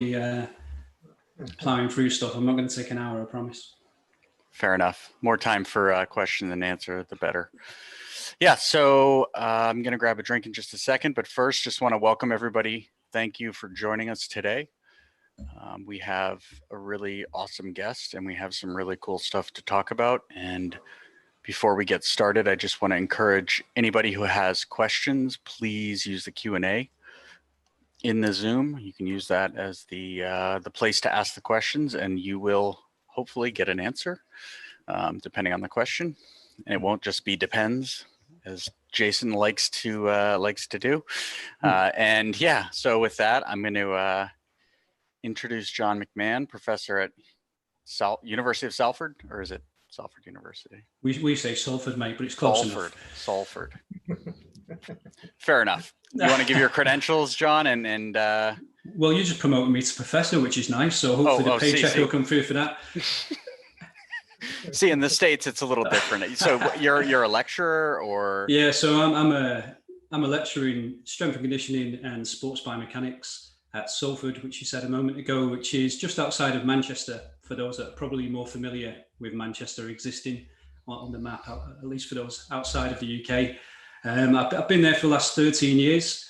plowing through stuff. I'm not going to take an hour, I promise. Fair enough. More time for question than answer, the better. Yeah, so I'm going to grab a drink in just a second, but first, just want to welcome everybody. Thank you for joining us today. We have a really awesome guest, and we have some really cool stuff to talk about. And before we get started, I just want to encourage anybody who has questions, please use the Q&A in the Zoom. You can use that as the place to ask the questions, and you will hopefully get an answer depending on the question. And it won't just be depends, as Jason likes to do. And yeah, so with that, I'm going to introduce John McMahon, professor at University of Salford, or is it Salford University? We say Salford, mate, but it's close enough. Salford. Fair enough. You want to give your credentials, John? And well, you just promoted me to professor, which is nice. So hopefully the paycheck will come through for that. See, in the States, it's a little different. So you're a lecturer, or? Yeah, so I'm a lecturer in strength and conditioning and sports biomechanics at Salford, which you said a moment ago, which is just outside of Manchester, for those that are probably more familiar with Manchester existing on the map, at least for those outside of the UK. I've been there for the last 13 years,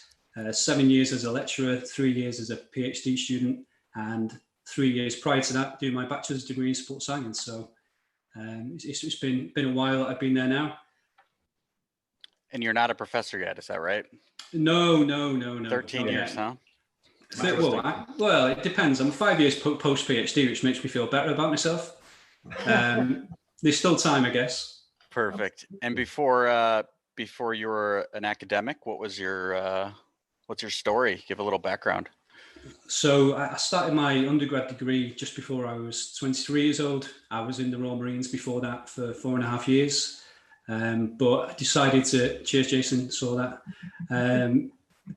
7 years as a lecturer, 3 years as a PhD student, and 3 years prior to that doing my bachelor's degree in sports science. So it's been a while I've been there now. And you're not a professor yet, is that right? No. 13 years, huh? Well, it depends. I'm 5 years post PhD, which makes me feel better about myself. There's still time, I guess. Perfect. And before you were an academic, what's your story? Give a little background. So I started my undergrad degree just before I was 23 years old. I was in the Royal Marines before that for 4.5 years. But I decided to, cheers Jason, saw that.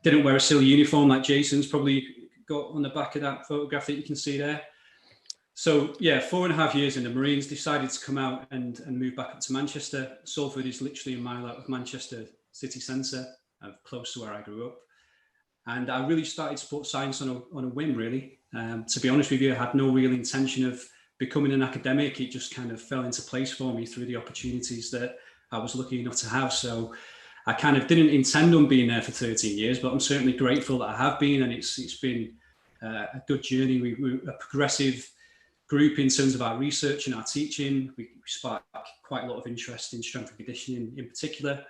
Didn't wear a silly uniform like Jason's probably got on the back of that photograph that you can see there. So yeah, 4.5 years in the Marines, decided to come out and move back up to Manchester. Salford is literally a mile out of Manchester city centre, close to where I grew up. And I really started sports science on a whim, really. To be honest with you, I had no real intention of becoming an academic. It just kind of fell into place for me through the opportunities that I was lucky enough to have. So I kind of didn't intend on being there for 13 years, but I'm certainly grateful that I have been, and it's been a good journey. We're a progressive group in terms of our research and our teaching. We spark quite a lot of interest in strength and conditioning in particular,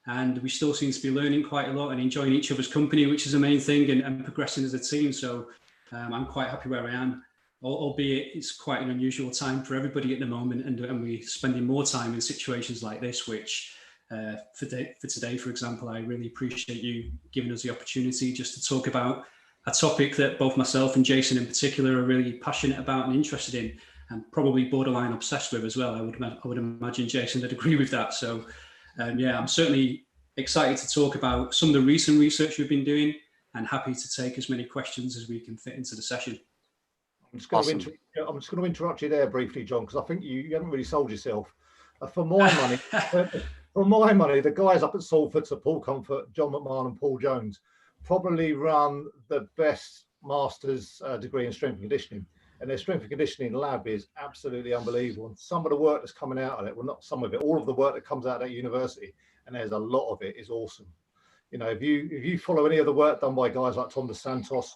and we still seem to be learning quite a lot and enjoying each other's company, which is the main thing, and progressing as a team. So I'm quite happy where I am, albeit it's quite an unusual time for everybody at the moment, and we're spending more time in situations like this, which for today, for example, I really appreciate you giving us the opportunity just to talk about a topic that both myself and Jason in particular are really passionate about and interested in, and probably borderline obsessed with as well. I would imagine Jason would agree with that. So yeah, I'm certainly excited to talk about some of the recent research we've been doing, and happy to take as many questions as we can fit into the session. I'm just going to interrupt you there briefly, John, because I think you haven't really sold yourself. For my money, the guys up at Salford, so Paul Comfort, John McMahon and Paul Jones, probably run the best master's degree in strength and conditioning. And their strength and conditioning lab is absolutely unbelievable. And some of the work that's coming out of it, well, not some of it, all of the work that comes out of that university, and there's a lot of it, is awesome. You know, if you follow any of the work done by guys like Tom DeSantos,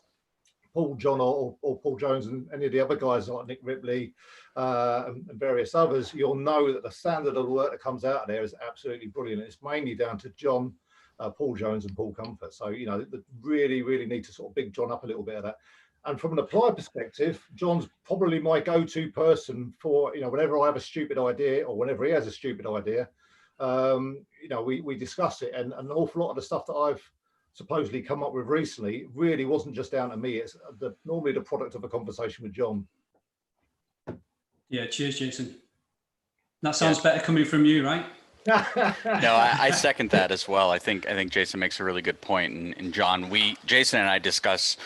Paul John or Paul Jones, and any of the other guys like Nick Ripley and various others, you'll know that the standard of the work that comes out of there is absolutely brilliant. It's mainly down to John, Paul Jones and Paul Comfort. So, you know, really need to sort of big John up a little bit of that. And from an applied perspective, John's probably my go-to person for, you know, whenever I have a stupid idea or whenever he has a stupid idea, you know, we discuss it. And an awful lot of the stuff that I've supposedly come up with recently really wasn't just down to me. It's normally the product of a conversation with John. Yeah, cheers, Jason. That sounds better coming from you, right? No, I second that as well. I think Jason makes a really good point. And John, Jason and I discuss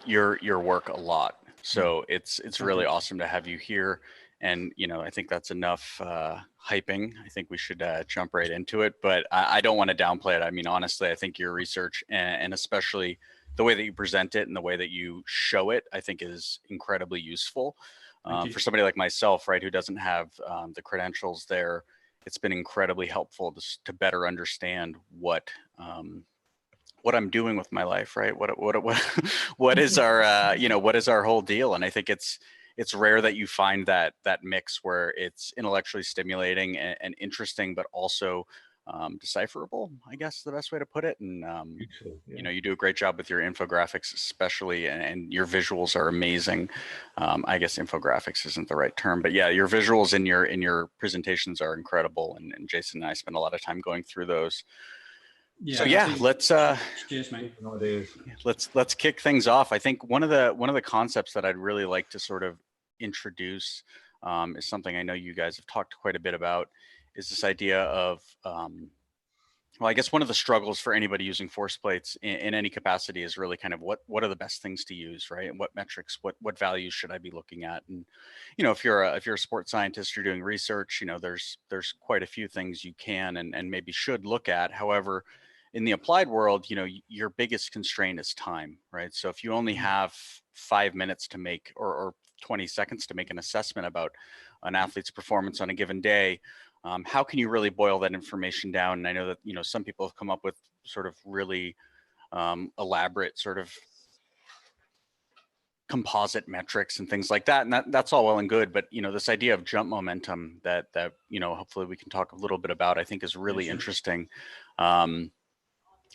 your work a lot. So it's really awesome to have you here. And, you know, I think that's enough hyping. I think we should jump right into it. But I don't want to downplay it. I mean, honestly, I think your research and especially the way that you present it and the way that you show it, I think is incredibly useful. For somebody like myself, right, who doesn't have the credentials there, it's been incredibly helpful to better understand what I'm doing with my life, right? What is our what is our whole deal? And I think it's rare that you find that mix where it's intellectually stimulating and interesting, but also decipherable, I guess the best way to put it. And you do a great job with your infographics, especially, and your visuals are amazing. I guess infographics isn't the right term, but yeah, your visuals in your presentations are incredible. And Jason and I spend a lot of time going through those. Yeah, so yeah, let's cheers, mate. Let's kick things off. I think one of the concepts that I'd really like to sort of introduce is something I know you guys have talked quite a bit about, is this idea of well, I guess one of the struggles for anybody using force plates in any capacity is really kind of what are the best things to use, right? And what metrics, what values should I be looking at? And if you're a sports scientist, you're doing research, there's quite a few things you can and maybe should look at. However, in the applied world, your biggest constraint is time, right? So if you only have 5 minutes to make or 20 seconds to make an assessment about an athlete's performance on a given day, how can you really boil that information down? And I know that, some people have come up with sort of really elaborate sort of composite metrics and things like that. And that's all well and good. But, this idea of jump momentum that hopefully we can talk a little bit about, I think is really interesting.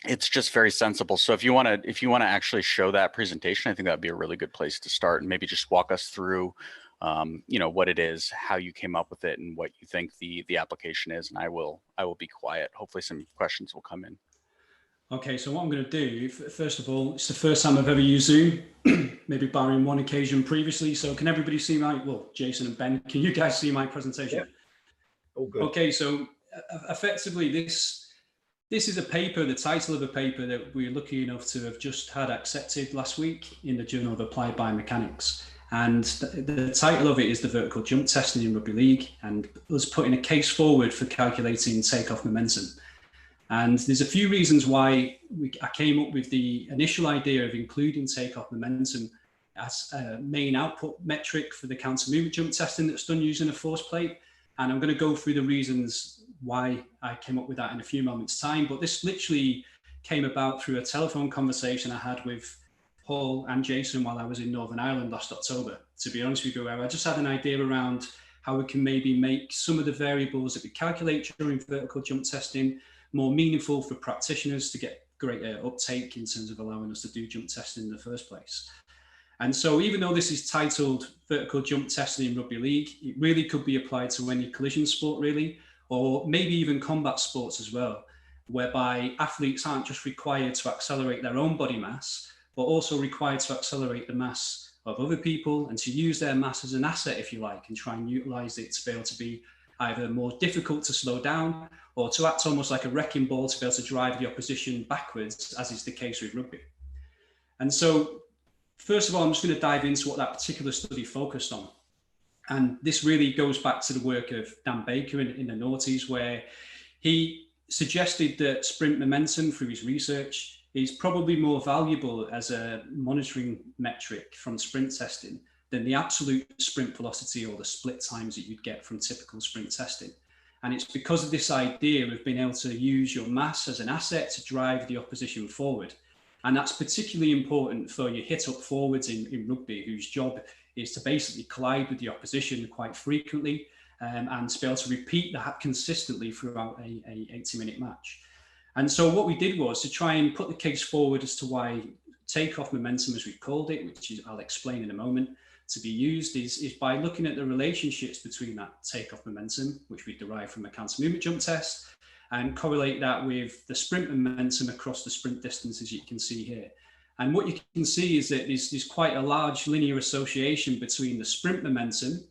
It's just very sensible. So if you want to actually show that presentation, I think that'd be a really good place to start, and maybe just walk us through what it is, how you came up with it, and what you think the application is. And I will be quiet. Hopefully some questions will come in. Okay, so what I'm going to do, first of all, it's the first time I've ever used Zoom, maybe barring one occasion previously. So can everybody see Jason and Ben, can you guys see my presentation? Yeah. All good. Okay, so effectively this is a paper, the title of a paper that we're lucky enough to have just had accepted last week in the Journal of Applied Biomechanics. And the title of it is the vertical jump testing in rugby league, and us putting a case forward for calculating takeoff momentum. And there's a few reasons why I came up with the initial idea of including takeoff momentum as a main output metric for the counter movement jump testing that's done using a force plate. And I'm going to go through the reasons why I came up with that in a few moments' time. But this literally came about through a telephone conversation I had with Paul and Jason while I was in Northern Ireland last October, to be honest with you, where I just had an idea around how we can maybe make some of the variables that we calculate during vertical jump testing more meaningful for practitioners to get greater uptake in terms of allowing us to do jump testing in the first place. And so even though this is titled vertical jump testing in rugby league, it really could be applied to any collision sport really, or maybe even combat sports as well, whereby athletes aren't just required to accelerate their own body mass, but also required to accelerate the mass of other people and to use their mass as an asset, if you like, and try and utilize it to be able to be either more difficult to slow down or to act almost like a wrecking ball to be able to drive the opposition backwards, as is the case with rugby. And so, first of all, I'm just going to dive into what that particular study focused on. And this really goes back to the work of Dan Baker in the noughties, where he suggested that sprint momentum through his research is probably more valuable as a monitoring metric from sprint testing than the absolute sprint velocity or the split times that you'd get from typical sprint testing. And it's because of this idea of being able to use your mass as an asset to drive the opposition forward. And that's particularly important for your hit up forwards in rugby, whose job is to basically collide with the opposition quite frequently and to be able to repeat that consistently throughout a 80-minute match. And so what we did was to try and put the case forward as to why takeoff momentum, as we called it, which I'll explain in a moment, to be used is by looking at the relationships between that takeoff momentum, which we derive from a counter movement jump test, and correlate that with the sprint momentum across the sprint distances you can see here. And what you can see is that there's quite a large linear association between the sprint momentum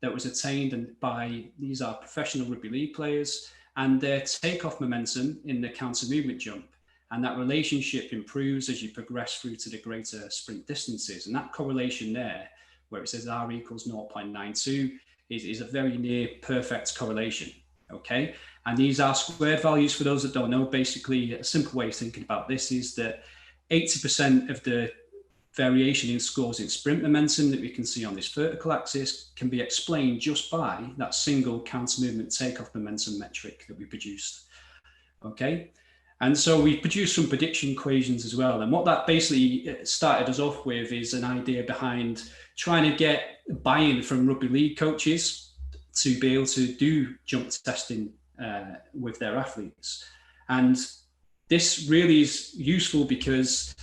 that was attained by, these are professional rugby league players, and their takeoff momentum in the counter movement jump. And that relationship improves as you progress through to the greater sprint distances. And that correlation there, where it says R equals 0.92, is a very near perfect correlation, okay? And these are squared values for those that don't know. Basically, a simple way of thinking about this is that 80% of the variation in scores in sprint momentum that we can see on this vertical axis can be explained just by that single counter movement takeoff momentum metric that we produced. Okay, and so we produced some prediction equations as well. And what that basically started us off with is an idea behind trying to get buy-in from rugby league coaches to be able to do jump testing with their athletes. And this really is useful because,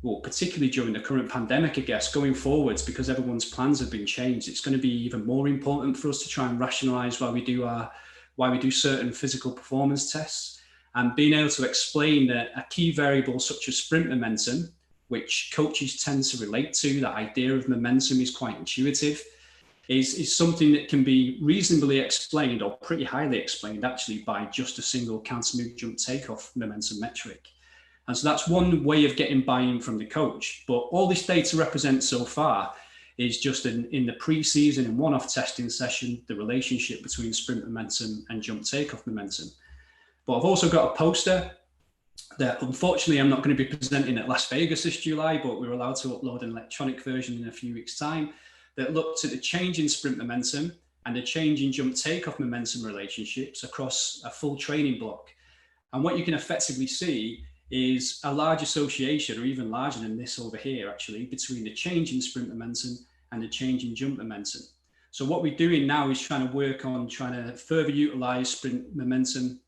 well, particularly during the current pandemic, I guess, going forwards, because everyone's plans have been changed, it's going to be even more important for us to try and rationalize why we do certain physical performance tests, and being able to explain that a key variable such as sprint momentum, which coaches tend to relate to, that idea of momentum is quite intuitive, is something that can be reasonably explained, or pretty highly explained actually, by just a single counter move jump takeoff momentum metric. And so that's one way of getting buy-in from the coach. But all this data represents so far is just in the pre-season and one-off testing session, the relationship between sprint momentum and jump takeoff momentum. But I've also got a poster that unfortunately I'm not going to be presenting at Las Vegas this July, but we're allowed to upload an electronic version in a few weeks' time, that looked at the change in sprint momentum and the change in jump takeoff momentum relationships across a full training block. And what you can effectively see is a large association, or even larger than this over here actually, between the change in sprint momentum and the change in jump momentum. So what we're doing now is trying to work on trying to further utilize sprint momentum,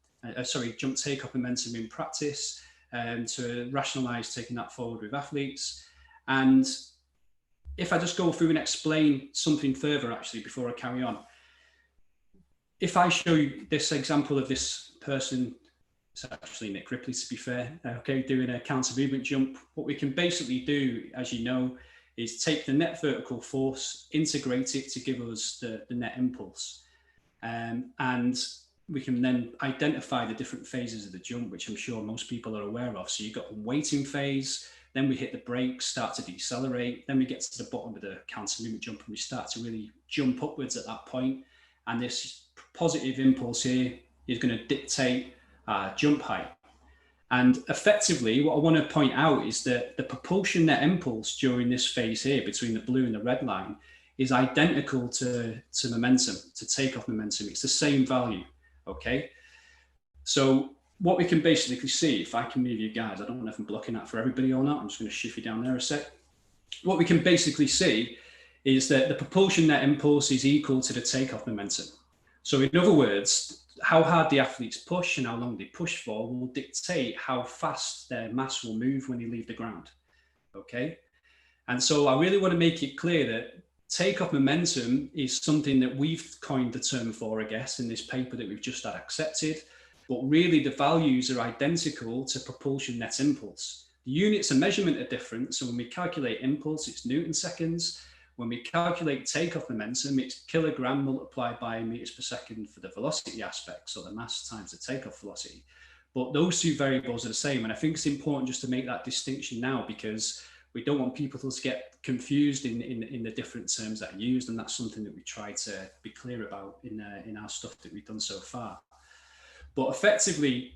jump takeoff momentum in practice, to rationalize taking that forward with athletes. And if I just go through and explain something further actually before I carry on, if I show you this example of this person, it's actually Nick Ripley to be fair, okay, doing a counter movement jump, what we can basically do, as you know, is take the net vertical force, integrate it to give us the net impulse. And we can then identify the different phases of the jump, which I'm sure most people are aware of. So you've got a waiting phase, then we hit the brakes, start to decelerate, then we get to the bottom of the counter movement jump and we start to really jump upwards at that point. And this positive impulse here is going to dictate jump height. And effectively, what I want to point out is that the propulsion net impulse during this phase here between the blue and the red line is identical to momentum, to takeoff momentum. It's the same value, okay? So what we can basically see, if I can move you guys, I don't know if I'm blocking that for everybody or not, I'm just going to shift you down there a sec. What we can basically see is that the propulsion net impulse is equal to the takeoff momentum. So in other words, how hard the athletes push and how long they push for will dictate how fast their mass will move when they leave the ground, okay? And so I really want to make it clear that takeoff momentum is something that we've coined the term for, I guess, in this paper that we've just had accepted, but really the values are identical to propulsion net impulse. The units of measurement are different, so when we calculate impulse, it's Newton seconds. When we calculate takeoff momentum, it's kilogram multiplied by meters per second for the velocity aspect, so the mass times the takeoff velocity. But those two variables are the same, and I think it's important just to make that distinction now, because we don't want people to get confused in the different terms that are used, and that's something that we try to be clear about in our stuff that we've done so far. But effectively,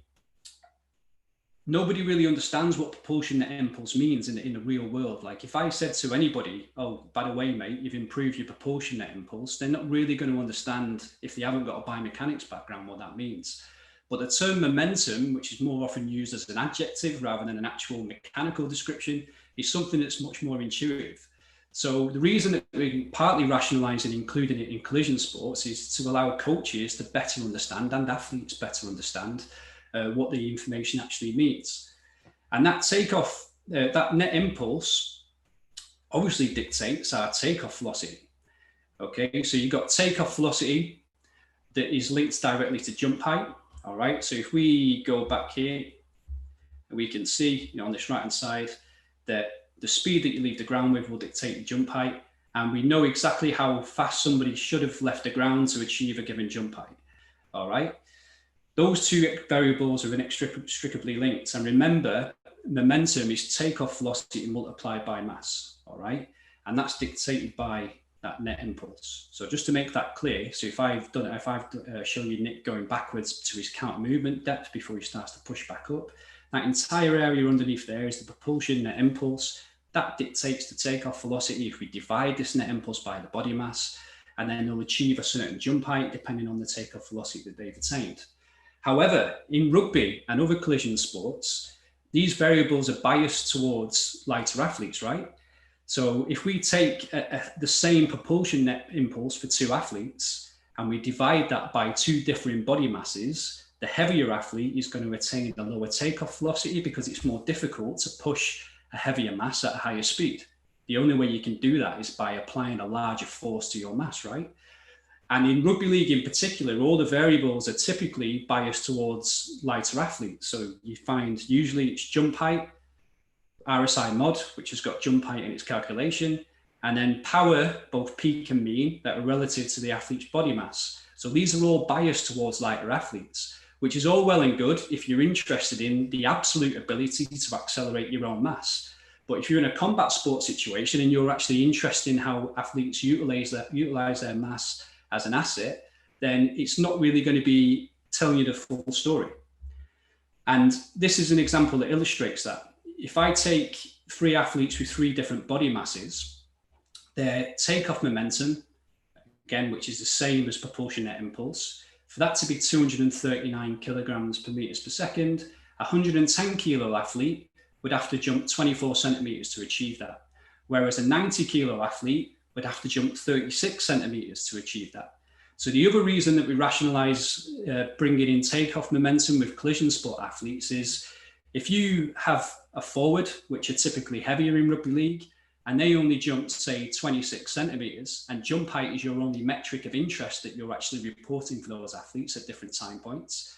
nobody really understands what propulsion net impulse means in the real world. Like if I said to anybody, oh, by the way, mate, you've improved your propulsion net impulse, they're not really going to understand, if they haven't got a biomechanics background, what that means. But the term momentum, which is more often used as an adjective rather than an actual mechanical description, is something that's much more intuitive. So the reason that we partly rationalize and including it in collision sports is to allow coaches to better understand, and athletes better understand, what the information actually means. And that takeoff, that net impulse obviously dictates our takeoff velocity. Okay, so you've got takeoff velocity that is linked directly to jump height. All right, so if we go back here, we can see, you know, on this right hand side that the speed that you leave the ground with will dictate the jump height. And we know exactly how fast somebody should have left the ground to achieve a given jump height. All right. Those two variables are inextricably linked. And remember, momentum is takeoff velocity multiplied by mass, all right? And that's dictated by that net impulse. So just to make that clear, so if I've shown you Nick going backwards to his counter movement depth before he starts to push back up, That entire area underneath there is the propulsion net impulse. That dictates the takeoff velocity if we divide this net impulse by the body mass, and then they'll achieve a certain jump height depending on the takeoff velocity that they've attained. However, in rugby and other collision sports, these variables are biased towards lighter athletes, right? So if we take the same propulsion net impulse for two athletes and we divide that by two different body masses, the heavier athlete is going to attain a lower takeoff velocity because it's more difficult to push a heavier mass at a higher speed. The only way you can do that is by applying a larger force to your mass, right? And in rugby league in particular, all the variables are typically biased towards lighter athletes. So you find usually it's jump height, RSI mod, which has got jump height in its calculation, and then power, both peak and mean, that are relative to the athlete's body mass. So these are all biased towards lighter athletes, which is all well and good if you're interested in the absolute ability to accelerate your own mass. But if you're in a combat sport situation and you're actually interested in how athletes utilize their mass as an asset, then it's not really going to be telling you the full story. And this is an example that illustrates that. If I take three athletes with three different body masses, their takeoff momentum, again, which is the same as propulsion net impulse, for that to be 239 kilograms per meters per second, a 110 kilo athlete would have to jump 24 centimeters to achieve that. Whereas a 90 kilo athlete would have to jump 36 centimeters to achieve that. So the other reason that we rationalize bringing in takeoff momentum with collision sport athletes is if you have a forward, which are typically heavier in rugby league, and they only jump, say, 26 centimeters, and jump height is your only metric of interest that you're actually reporting for those athletes at different time points.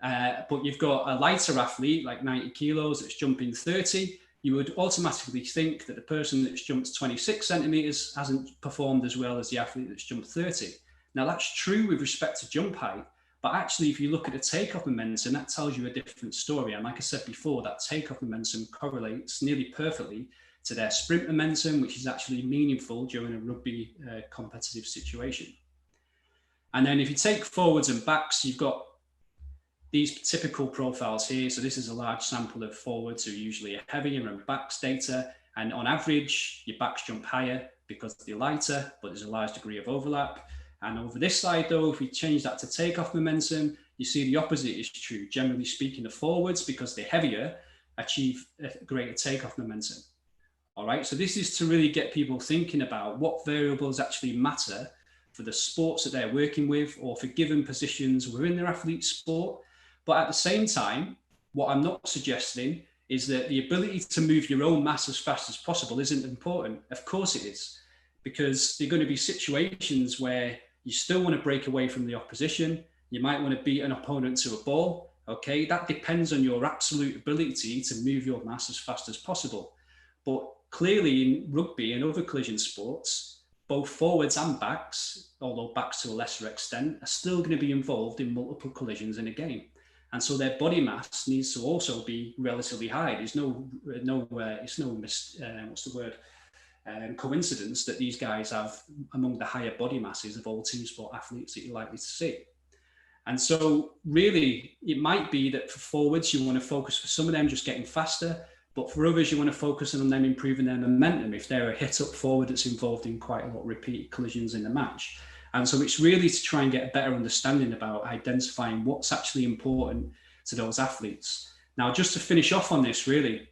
But you've got a lighter athlete, like 90 kilos, that's jumping 30, you would automatically think that the person that's jumped 26 centimeters hasn't performed as well as the athlete that's jumped 30. Now, that's true with respect to jump height, but actually, if you look at the takeoff momentum, that tells you a different story. And like I said before, that takeoff momentum correlates nearly perfectly to their sprint momentum, which is actually meaningful during a rugby competitive situation. And then if you take forwards and backs, you've got these typical profiles here. So this is a large sample of forwards who usually are heavier and backs data. And on average, your backs jump higher because they're lighter, but there's a large degree of overlap. And over this side though, if we change that to takeoff momentum, you see the opposite is true. Generally speaking, the forwards, because they're heavier, achieve a greater takeoff momentum. All right, so this is to really get people thinking about what variables actually matter for the sports that they're working with or for given positions within their athlete sport. But at the same time, what I'm not suggesting is that the ability to move your own mass as fast as possible isn't important. Of course it is, because there are going to be situations where you still want to break away from the opposition. You might want to beat an opponent to a ball. Okay, that depends on your absolute ability to move your mass as fast as possible. But clearly in rugby and other collision sports, both forwards and backs, although backs to a lesser extent, are still going to be involved in multiple collisions in a game. And so their body mass needs to also be relatively high. There's coincidence that these guys have among the higher body masses of all team sport athletes that you're likely to see. And so really, it might be that for forwards, you want to focus for some of them just getting faster, but for others, you want to focus on them improving their momentum if they're a hit-up forward that's involved in quite a lot of repeated collisions in the match. And so it's really to try and get a better understanding about identifying what's actually important to those athletes. Now, just to finish off on this, really,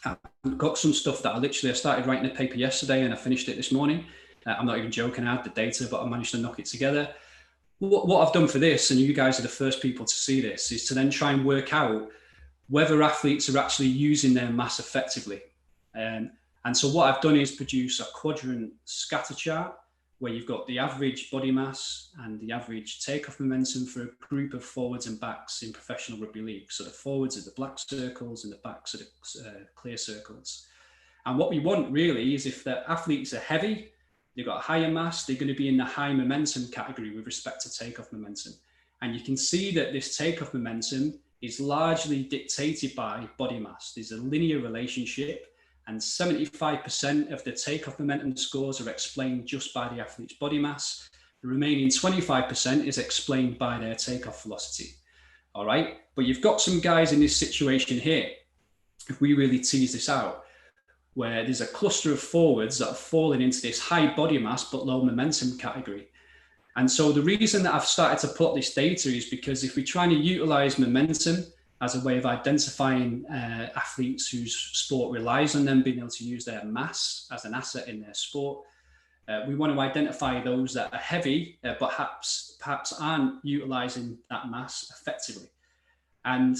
I've got some stuff that I started writing a paper yesterday and I finished it this morning. I'm not even joking, I had the data, but I managed to knock it together. What I've done for this, and you guys are the first people to see this, is to then try and work out whether athletes are actually using their mass effectively. And so what I've done is produce a quadrant scatter chart where you've got the average body mass and the average takeoff momentum for a group of forwards and backs in professional rugby league. So the forwards are the black circles and the backs are the clear circles. And what we want really is if the athletes are heavy, they've got a higher mass, they're going to be in the high momentum category with respect to takeoff momentum. And you can see that this takeoff momentum is largely dictated by body mass. There's a linear relationship, and 75% of the takeoff momentum scores are explained just by the athlete's body mass. The remaining 25% is explained by their takeoff velocity. all right? But you've got some guys in this situation here, if we really tease this out, where there's a cluster of forwards that have fallen into this high body mass but low momentum category. And so the reason that I've started to put this data is because if we're trying to utilize momentum as a way of identifying athletes whose sport relies on them being able to use their mass as an asset in their sport, we want to identify those that are heavy, but perhaps aren't utilizing that mass effectively. And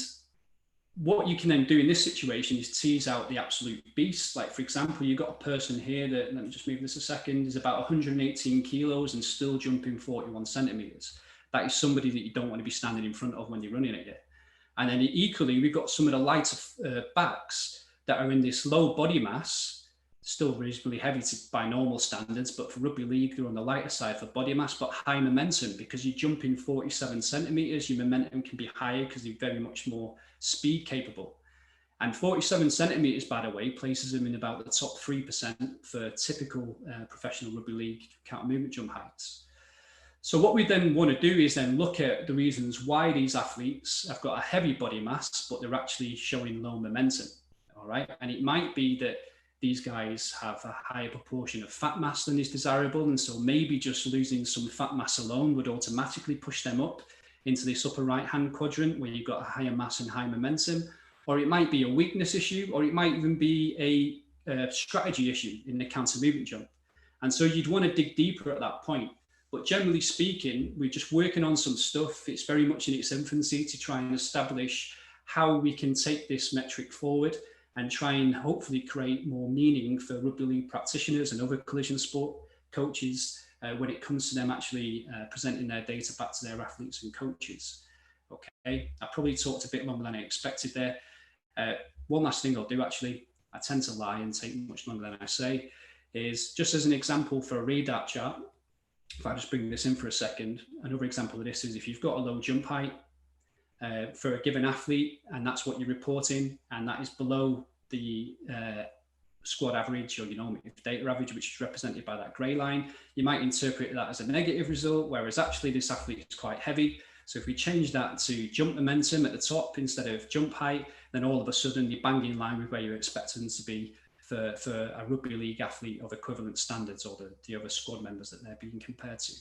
what you can then do in this situation is tease out the absolute beast. Like, for example, you've got a person here that, let me just move this a second, is about 118 kilos and still jumping 41 centimeters. That is somebody that you don't want to be standing in front of when you're running at you. And then equally, we've got some of the lighter backs that are in this low body mass, still reasonably heavy by normal standards, but for rugby league, they're on the lighter side for body mass, but high momentum, because you jump in 47 centimeters, your momentum can be higher because they're very much more speed capable. And 47 centimeters, by the way, places them in about the top 3% for typical professional rugby league counter movement jump heights. So what we then want to do is then look at the reasons why these athletes have got a heavy body mass, but they're actually showing low momentum, all right? And it might be that these guys have a higher proportion of fat mass than is desirable. And so maybe just losing some fat mass alone would automatically push them up into this upper right-hand quadrant where you've got a higher mass and high momentum. Or it might be a weakness issue, or it might even be a strategy issue in the counter movement jump. And so you'd want to dig deeper at that point. But generally speaking, we're just working on some stuff. It's very much in its infancy to try and establish how we can take this metric forward and try and hopefully create more meaning for rugby league practitioners and other collision sport coaches when it comes to them actually presenting their data back to their athletes and coaches. Okay, I probably talked a bit longer than I expected there. One last thing I'll do, actually, I tend to lie and take much longer than I say, is just as an example for a radar chart. If I just bring this in for a second, another example of this is if you've got a low jump height for a given athlete, and that's what you're reporting, and that is below the squad average or your normative data average, which is represented by that grey line, you might interpret that as a negative result, whereas actually this athlete is quite heavy. So if we change that to jump momentum at the top instead of jump height, then all of a sudden you're bang in line with where you're expecting them to be for a rugby league athlete of equivalent standards, or the other squad members that they're being compared to.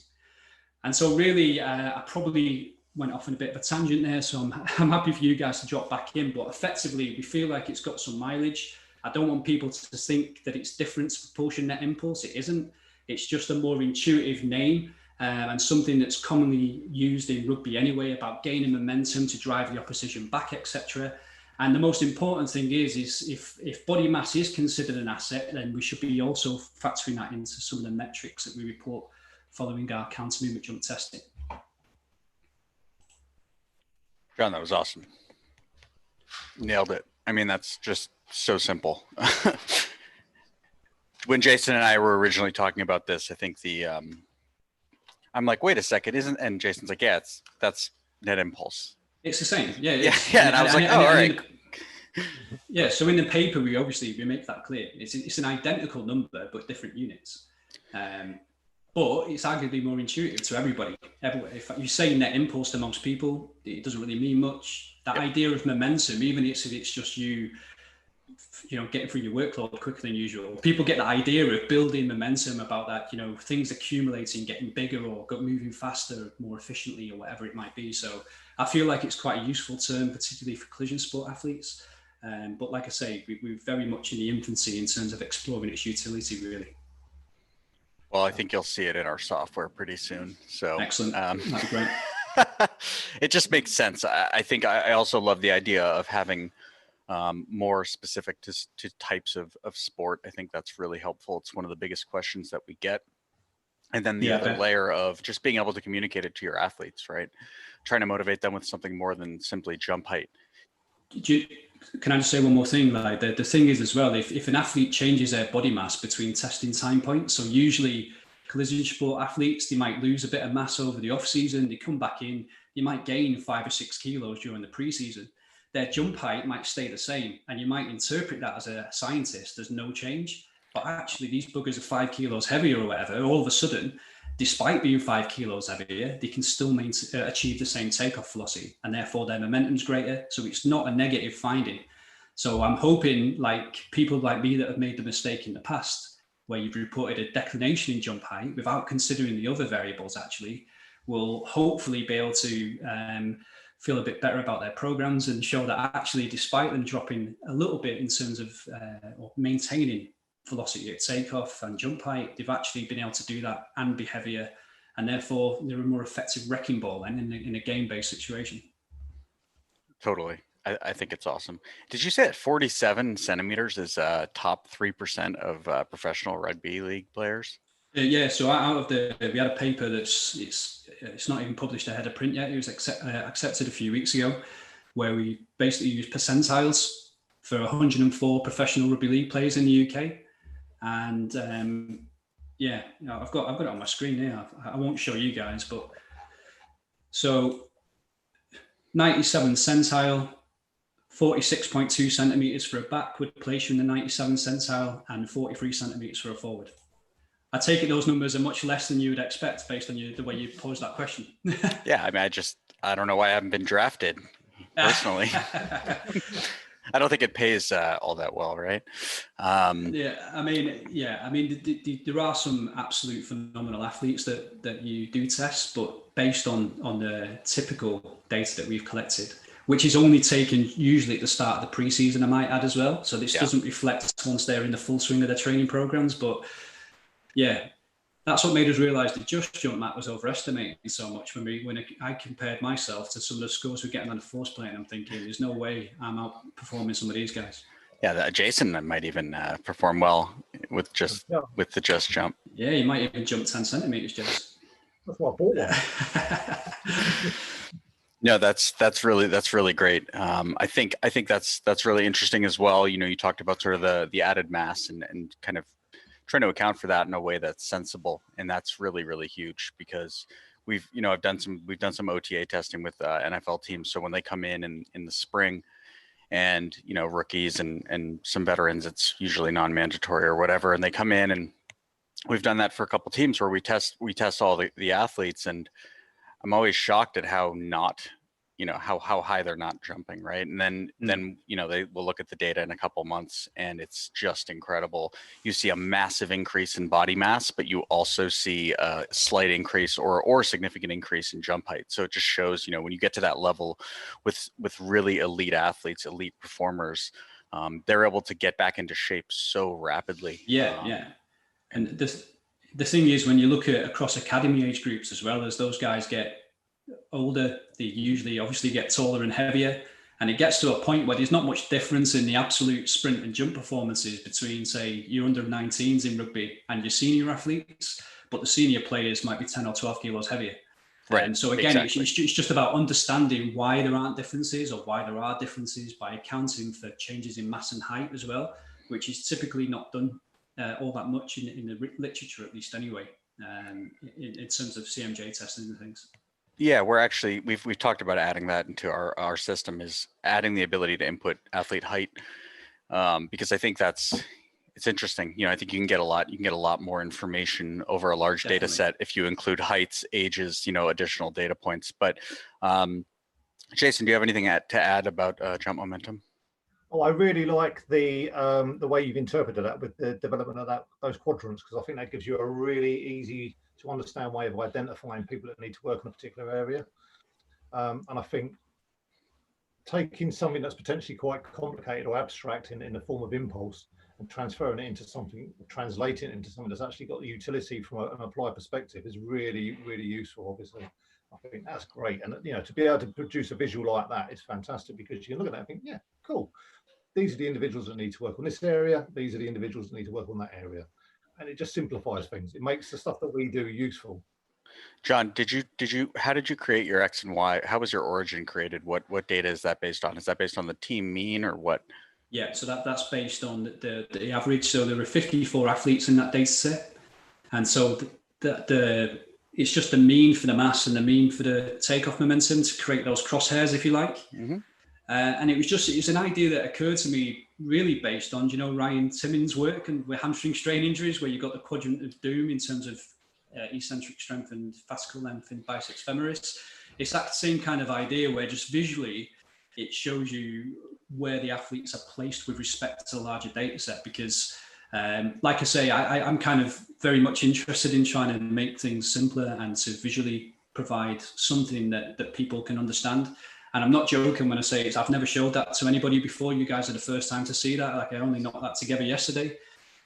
And so really, I probably went off on a bit of a tangent there, so I'm happy for you guys to drop back in, but effectively we feel like it's got some mileage. I don't want people to think that it's difference proportion net impulse. It isn't. It's just a more intuitive name and something that's commonly used in rugby anyway, about gaining momentum to drive the opposition back, etc. And the most important thing is if body mass is considered an asset, then we should be also factoring that into some of the metrics that we report following our counter movement jump testing. John, that was awesome. Nailed it. I mean, that's just so simple. When Jason and I were originally talking about this, I think I'm like, wait a second, and Jason's like, yeah, that's net impulse. It's the same. Yeah. Yeah. And I was like, all right. Yeah. So in the paper, we make that clear. It's an identical number, but different units. But it's arguably more intuitive to everybody. If you say net impulse to most people, it doesn't really mean much. That idea of momentum, even if it's just you getting through your workload quicker than usual, people get the idea of building momentum about that, things accumulating, getting bigger or moving faster, more efficiently, or whatever it might be. So I feel like it's quite a useful term, particularly for collision sport athletes. But like I say, we're very much in the infancy in terms of exploring its utility, really. Well, I think you'll see it in our software pretty soon. So excellent. That'd be great. It just makes sense. I think I also love the idea of having more specific to types of sport. I think that's really helpful. It's one of the biggest questions that we get. And then the other layer of just being able to communicate it to your athletes, right? Trying to motivate them with something more than simply jump height. Can I just say one more thing? Like the thing is as well, if an athlete changes their body mass between testing time points, so usually collision sport athletes, they might lose a bit of mass over the off season, they come back in, you might gain 5 or 6 kilos during the preseason. Their jump height might stay the same, and you might interpret that as a scientist, there's no change. But actually these buggers are 5 kilos heavier or whatever, all of a sudden despite being 5 kilos heavier, they can still achieve the same takeoff velocity, and therefore their momentum's greater. So it's not a negative finding. So I'm hoping, like people like me that have made the mistake in the past, where you've reported a declination in jump height without considering the other variables, actually, will hopefully be able to feel a bit better about their programs and show that actually, despite them dropping a little bit in terms of or maintaining velocity at takeoff and jump height, they've actually been able to do that and be heavier, and therefore they're a more effective wrecking ball then in a game-based situation. Totally. I think it's awesome. Did you say that 47 centimeters is top 3% of professional rugby league players? Yeah, so out of we had a paper it's not even published ahead of print yet. It was accepted a few weeks ago, where we basically used percentiles for 104 professional rugby league players in the UK. And yeah, I've got it on my screen here. I won't show you guys, but so 97 centile, 46.2 centimeters for a back would place you in the 97 centile, and 43 centimeters for a forward. I take it those numbers are much less than you would expect based on the way you posed that question. Yeah, I mean, I don't know why I haven't been drafted personally. I don't think it pays all that well, right? There are some absolute phenomenal athletes that you do test, but based on the typical data that we've collected, which is only taken usually at the start of the preseason, I might add as well. So this doesn't reflect once they're in the full swing of their training programs, but yeah, that's what made us realise the just jump mat was overestimating so much when I compared myself to some of the scores we're getting on the force plate, and I'm thinking, there's no way I'm outperforming some of these guys. Yeah, Jason might even perform well with the just jump. Yeah, he might even jump 10 centimeters, Jason. That's what I bought one. No, that's really great. I think that's really interesting as well. You know, you talked about sort of the added mass and kind of trying to account for that in a way that's sensible, and that's really, really huge, because we've done some OTA testing with NFL teams. So when they come in the spring, and rookies and some veterans, it's usually non-mandatory or whatever, and they come in, and we've done that for a couple teams where we test all the athletes, and I'm always shocked at how how high they're not jumping, right? And then they will look at the data in a couple months, and it's just incredible. You see a massive increase in body mass, but you also see a slight increase or significant increase in jump height. So it just shows, when you get to that level with really elite athletes, elite performers, they're able to get back into shape so rapidly. Yeah. And the thing is, when you look at across academy age groups, as well as those guys get older, they usually obviously get taller and heavier, and it gets to a point where there's not much difference in the absolute sprint and jump performances between, say, your under 19s in rugby and your senior athletes, but the senior players might be 10 or 12 kilos heavier. Right. And so again, exactly. It's just about understanding why there aren't differences, or why there are differences, by accounting for changes in mass and height as well, which is typically not done all that much in the literature, at least anyway, in terms of CMJ testing and things. Yeah, we've talked about adding that into our system, is adding the ability to input athlete height, because I think it's interesting. I think you can get a lot more information over a large data set if you include heights, ages, additional data points. But Jason, do you have anything to add about jump momentum? Oh, I really like the way you've interpreted that with the development of those quadrants, because I think that gives you a really easy to understand way of identifying people that need to work in a particular area. And I think taking something that's potentially quite complicated or abstract in the form of impulse and transferring it into something, translating it into something that's actually got the utility from an applied perspective is really, really useful, obviously. I think that's great. And, to be able to produce a visual like that is fantastic, because you can look at that and think, yeah, cool. These are the individuals that need to work on this area. These are the individuals that need to work on that area. And it just simplifies things. It makes the stuff that we do useful. John, how did you create your X and Y? How was your origin created? What data is that based on? Is that based on the team mean, or what? Yeah, so that's based on the average. So there were 54 athletes in that data set. And so it's just the mean for the mass and the mean for the takeoff momentum to create those crosshairs, if you like. Mm-hmm. And it was an idea that occurred to me really based on, Ryan Timmins' work and with hamstring strain injuries, where you've got the quadrant of doom in terms of eccentric strength and fascicle length in biceps femoris. It's that same kind of idea where just visually it shows you where the athletes are placed with respect to the larger data set, because like I say, I'm kind of very much interested in trying to make things simpler and to visually provide something that people can understand. And I'm not joking when I say I've never showed that to anybody before. You guys are the first time to see that. Like, I only knocked that together yesterday.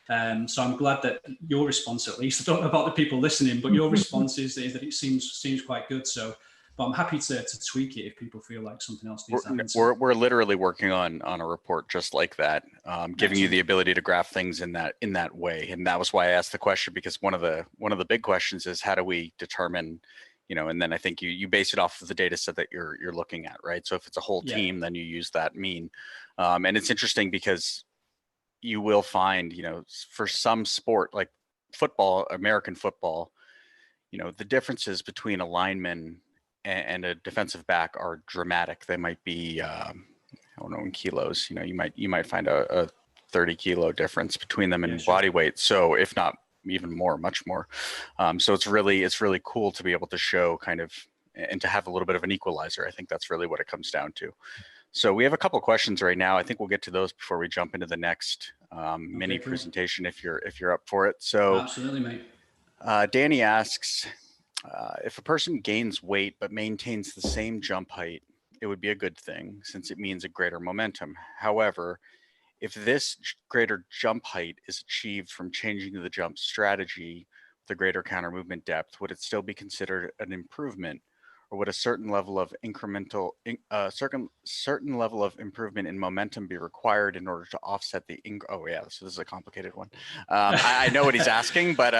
So I'm glad that your response, at least, I don't know about the people listening, but your response is that it seems quite good. So, but I'm happy to tweak it if people feel like something else needs to happen. We're literally working on a report just like that, giving you the ability to graph things in that way. And that was why I asked the question, because one of the big questions is, how do we determine, and then I think you base it off of the data set that you're looking at, right? So if it's a whole team, then you use that mean. And it's interesting because you will find, for some sport like football, American football, the differences between a lineman and a defensive back are dramatic. They might be, I don't know, in kilos, you might find a 30 kilo difference between them in body weight. So if not even more, much more. So it's really cool to be able to show kind of, and to have a little bit of an equalizer. I think that's really what it comes down to. So we have a couple of questions right now. I think we'll get to those before we jump into the next mini presentation, if you're up for it. So absolutely, mate. Danny asks, if a person gains weight but maintains the same jump height, it would be a good thing since it means a greater momentum. However, if this greater jump height is achieved from changing the jump strategy with a greater counter movement depth, would it still be considered an improvement? Or would a certain level of certain level of improvement in momentum be required in order to offset the so this is a complicated one. I know what he's asking, but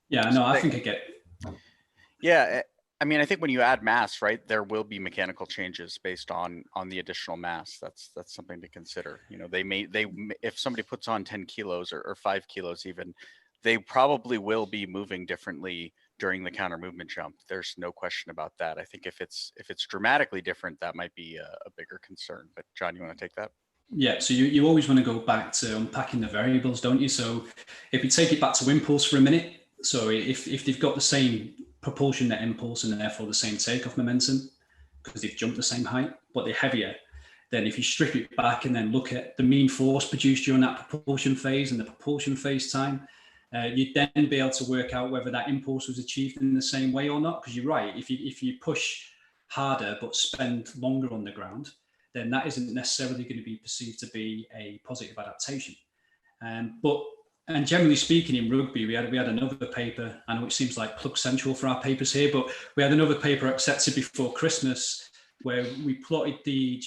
yeah, no, I think I get it. Yeah, I mean, I think when you add mass, right, there will be mechanical changes based on the additional mass. That's something to consider. If somebody puts on 10 kilos or 5 kilos even, they probably will be moving differently during the counter movement jump. There's no question about that. I think if it's dramatically different, that might be a bigger concern. But John, you want to take that? Yeah, so you always want to go back to unpacking the variables, don't you? So if you take it back to impulse for a minute, so if they've got the same propulsion net impulse and therefore the same takeoff momentum because they've jumped the same height, but they're heavier, then if you strip it back and then look at the mean force produced during that propulsion phase and the propulsion phase time, you'd then be able to work out whether that impulse was achieved in the same way or not. Because you're right, if you push harder but spend longer on the ground, then that isn't necessarily going to be perceived to be a positive adaptation. And generally speaking, in rugby, we had another paper. I know it seems like plug central for our papers here, but we had another paper accepted before Christmas where we plotted the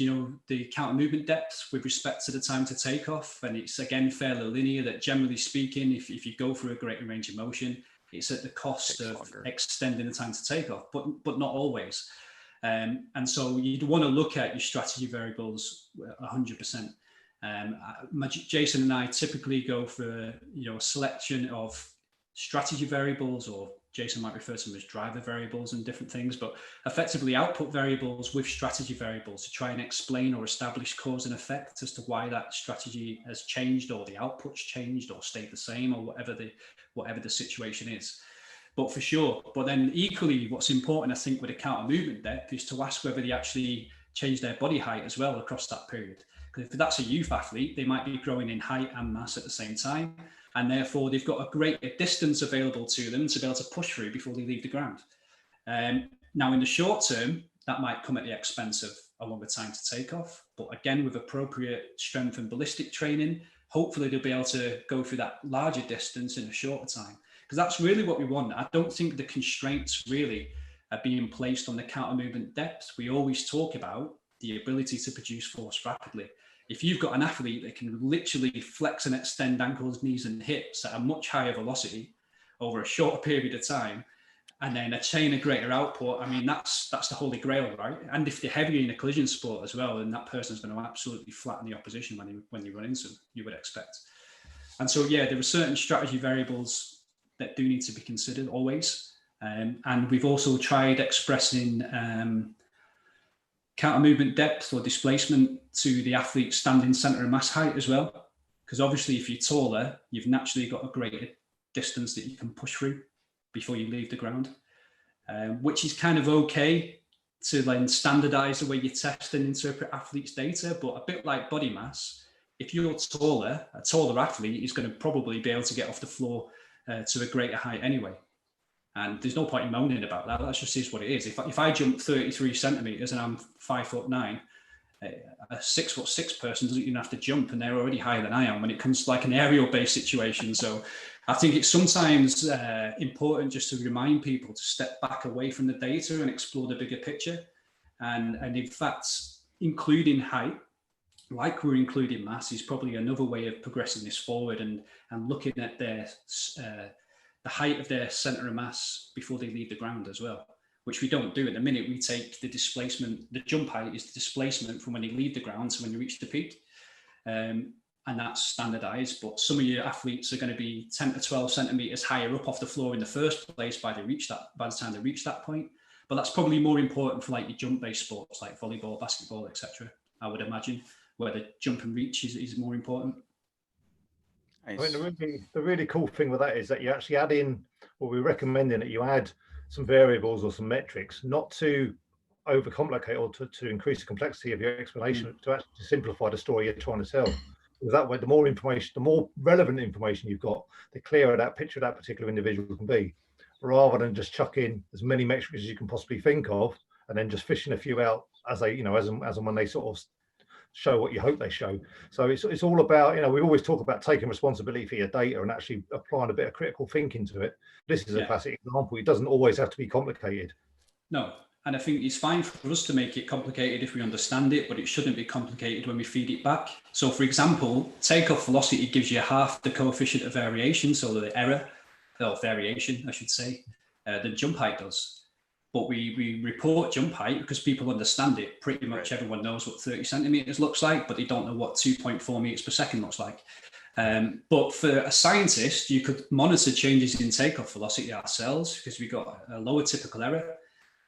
counter movement depth with respect to the time to take off. And it's again fairly linear that generally speaking, if you go through a greater range of motion, it's at the cost of extending the time to take off, but not always. And so you'd want to look at your strategy variables 100%. Jason and I typically go for a selection of strategy variables, or Jason might refer to them as driver variables and different things, but effectively output variables with strategy variables to try and explain or establish cause and effect as to why that strategy has changed, or the output's changed, or stayed the same, or whatever the situation is. But for sure, but then equally, what's important, I think, with a counter movement depth is to ask whether they actually change their body height as well across that period. Because if that's a youth athlete, they might be growing in height and mass at the same time, and therefore they've got a greater distance available to them to be able to push through before they leave the ground. Now, in the short term, that might come at the expense of a longer time to take off. But again, with appropriate strength and ballistic training, hopefully they'll be able to go through that larger distance in a shorter time. Because that's really what we want. I don't think the constraints really are being placed on the counter movement depth. We always talk about the ability to produce force rapidly. If you've got an athlete that can literally flex and extend ankles, knees, and hips at a much higher velocity over a shorter period of time, and then attain a greater output, I mean, that's the holy grail, right? And if they're heavier in a collision sport as well, then that person's going to absolutely flatten the opposition when they run into them, you would expect. And so, yeah, there are certain strategy variables that do need to be considered always. And we've also tried expressing counter movement depth or displacement to the athlete's standing center of mass height as well. Because obviously if you're taller, you've naturally got a greater distance that you can push through. before you leave the ground, which is kind of okay to then standardize the way you test and interpret athletes' data. But a bit like body mass, if you're taller, a taller athlete is going to probably be able to get off the floor to a greater height anyway. And there's no point in moaning about that. That just is what it is. If I jump 33 centimeters and I'm 5'9", a 6'6" person doesn't even have to jump, and they're already higher than I am when it comes to like an aerial based situation. So I think it's sometimes important just to remind people to step back away from the data and explore the bigger picture. And in fact, including height, like we're including mass, is probably another way of progressing this forward and looking at their the height of their center of mass before they leave the ground as well, which we don't do at the minute. We take the displacement, the jump height is the displacement from when they leave the ground to when you reach the peak. And that's standardized, but some of your athletes are going to be 10 to 12 centimeters higher up off the floor in the first place by the time they reach that point. But that's probably more important for like your jump-based sports like volleyball, basketball, etc. I would imagine, where the jump and reach is more important. Nice. I mean, the really cool thing with that is that you actually add in, or we're recommending that you add some variables or some metrics, not to overcomplicate or to increase the complexity of your explanation, to actually simplify the story you're trying to tell. Because that way, the more information, the more relevant information you've got, the clearer that picture of that particular individual can be, rather than just chuck in as many metrics as you can possibly think of, and then just fishing a few out as they, as and when they sort of show what you hope they show. So it's all about, we always talk about taking responsibility for your data and actually applying a bit of critical thinking to it. This is a classic example. It doesn't always have to be complicated. No, and I think it's fine for us to make it complicated if we understand it, but it shouldn't be complicated when we feed it back. So for example, takeoff velocity gives you half the coefficient of variation, so the error, or variation, I should say, than jump height does. But we report jump height because people understand it. Pretty much everyone knows what 30 centimeters looks like, but they don't know what 2.4 meters per second looks like. But for a scientist, you could monitor changes in takeoff velocity ourselves because we got a lower typical error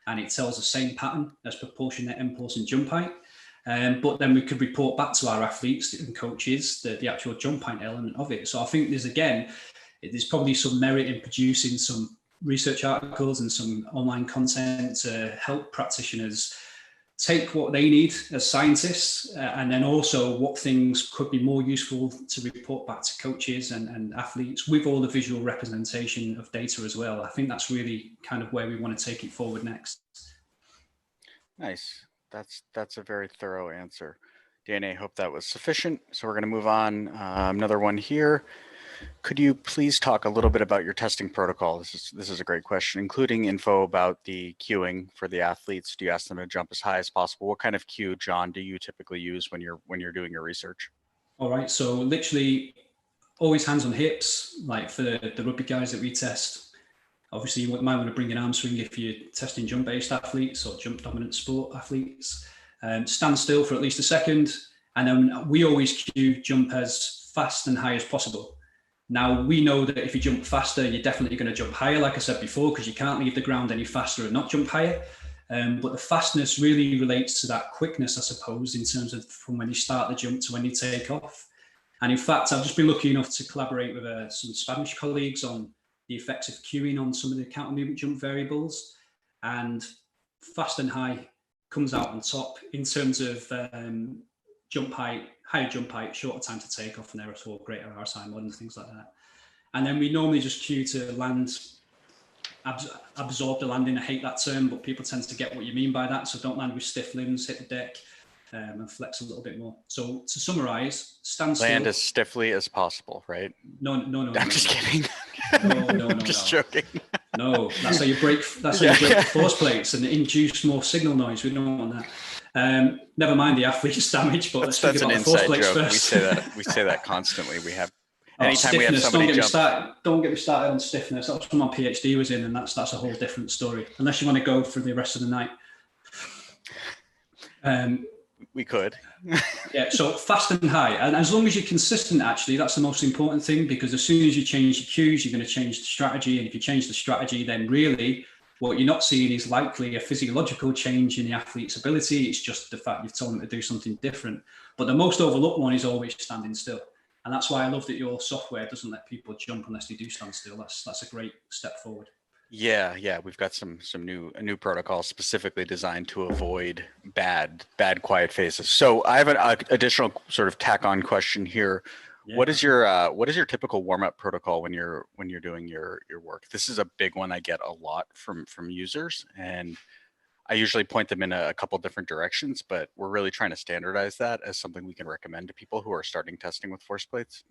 and it tells the same pattern as proportionate impulse and jump height. But then we could report back to our athletes and coaches the actual jump height element of it. So I think there's probably some merit in producing some research articles and some online content to help practitioners take what they need as scientists, and then also what things could be more useful to report back to coaches and athletes with all the visual representation of data as well. I think that's really kind of where we want to take it forward next. Nice. That's a very thorough answer. Danny, I hope that was sufficient. So we're going to move on. Another one here. Could you please talk a little bit about your testing protocol? This is a great question, including info about the cueing for the athletes. Do you ask them to jump as high as possible? What kind of cue, John, do you typically use when you're doing your research? All right, so literally always hands on hips, like for the rugby guys that we test. Obviously, you might want to bring an arm swing if you're testing jump-based athletes or jump-dominant sport athletes. Stand still for at least a second, and then we always cue jump as fast and high as possible. Now, we know that if you jump faster, you're definitely going to jump higher, like I said before, because you can't leave the ground any faster and not jump higher. But the fastness really relates to that quickness, I suppose, in terms of from when you start the jump to when you take off. And in fact, I've just been lucky enough to collaborate with some Spanish colleagues on the effects of cueing on some of the counter movement jump variables. And fast and high comes out on top in terms of jump height, higher jump height, shorter time to take off, and therefore greater RSI mod and things like that. And then we normally just cue to land, absorb the landing. I hate that term, but people tend to get what you mean by that. So don't land with stiff limbs, hit the deck, and flex a little bit more. So to summarize, stand still. Land as stiffly as possible, right? No. I'm just kidding. No. Just joking. No, that's how you break. That's how you break the force plates and induce more signal noise. We don't want that. Never mind the athlete's damage, but let's think about the force plates first. We say that constantly. We have anytime we have somebody jump. Don't get me started on stiffness. That's what my PhD was in, and that's a whole different story. Unless you want to go for the rest of the night. We could. Yeah, so fast and high, and as long as you're consistent, actually, that's the most important thing, because as soon as you change your cues, you're going to change the strategy, and if you change the strategy, then really what you're not seeing is likely a physiological change in the athlete's ability. It's just the fact you've told them to do something different. But the most overlooked one is always standing still, and that's why I love that your software doesn't let people jump unless they do stand still. That's a great step forward. Yeah, we've got a new protocol specifically designed to avoid bad quiet phases. So I have an additional sort of tack on question here. Yeah. What is your typical warm up protocol when you're doing your work? This is a big one I get a lot from users, and I usually point them in a couple different directions, but we're really trying to standardize that as something we can recommend to people who are starting testing with force plates.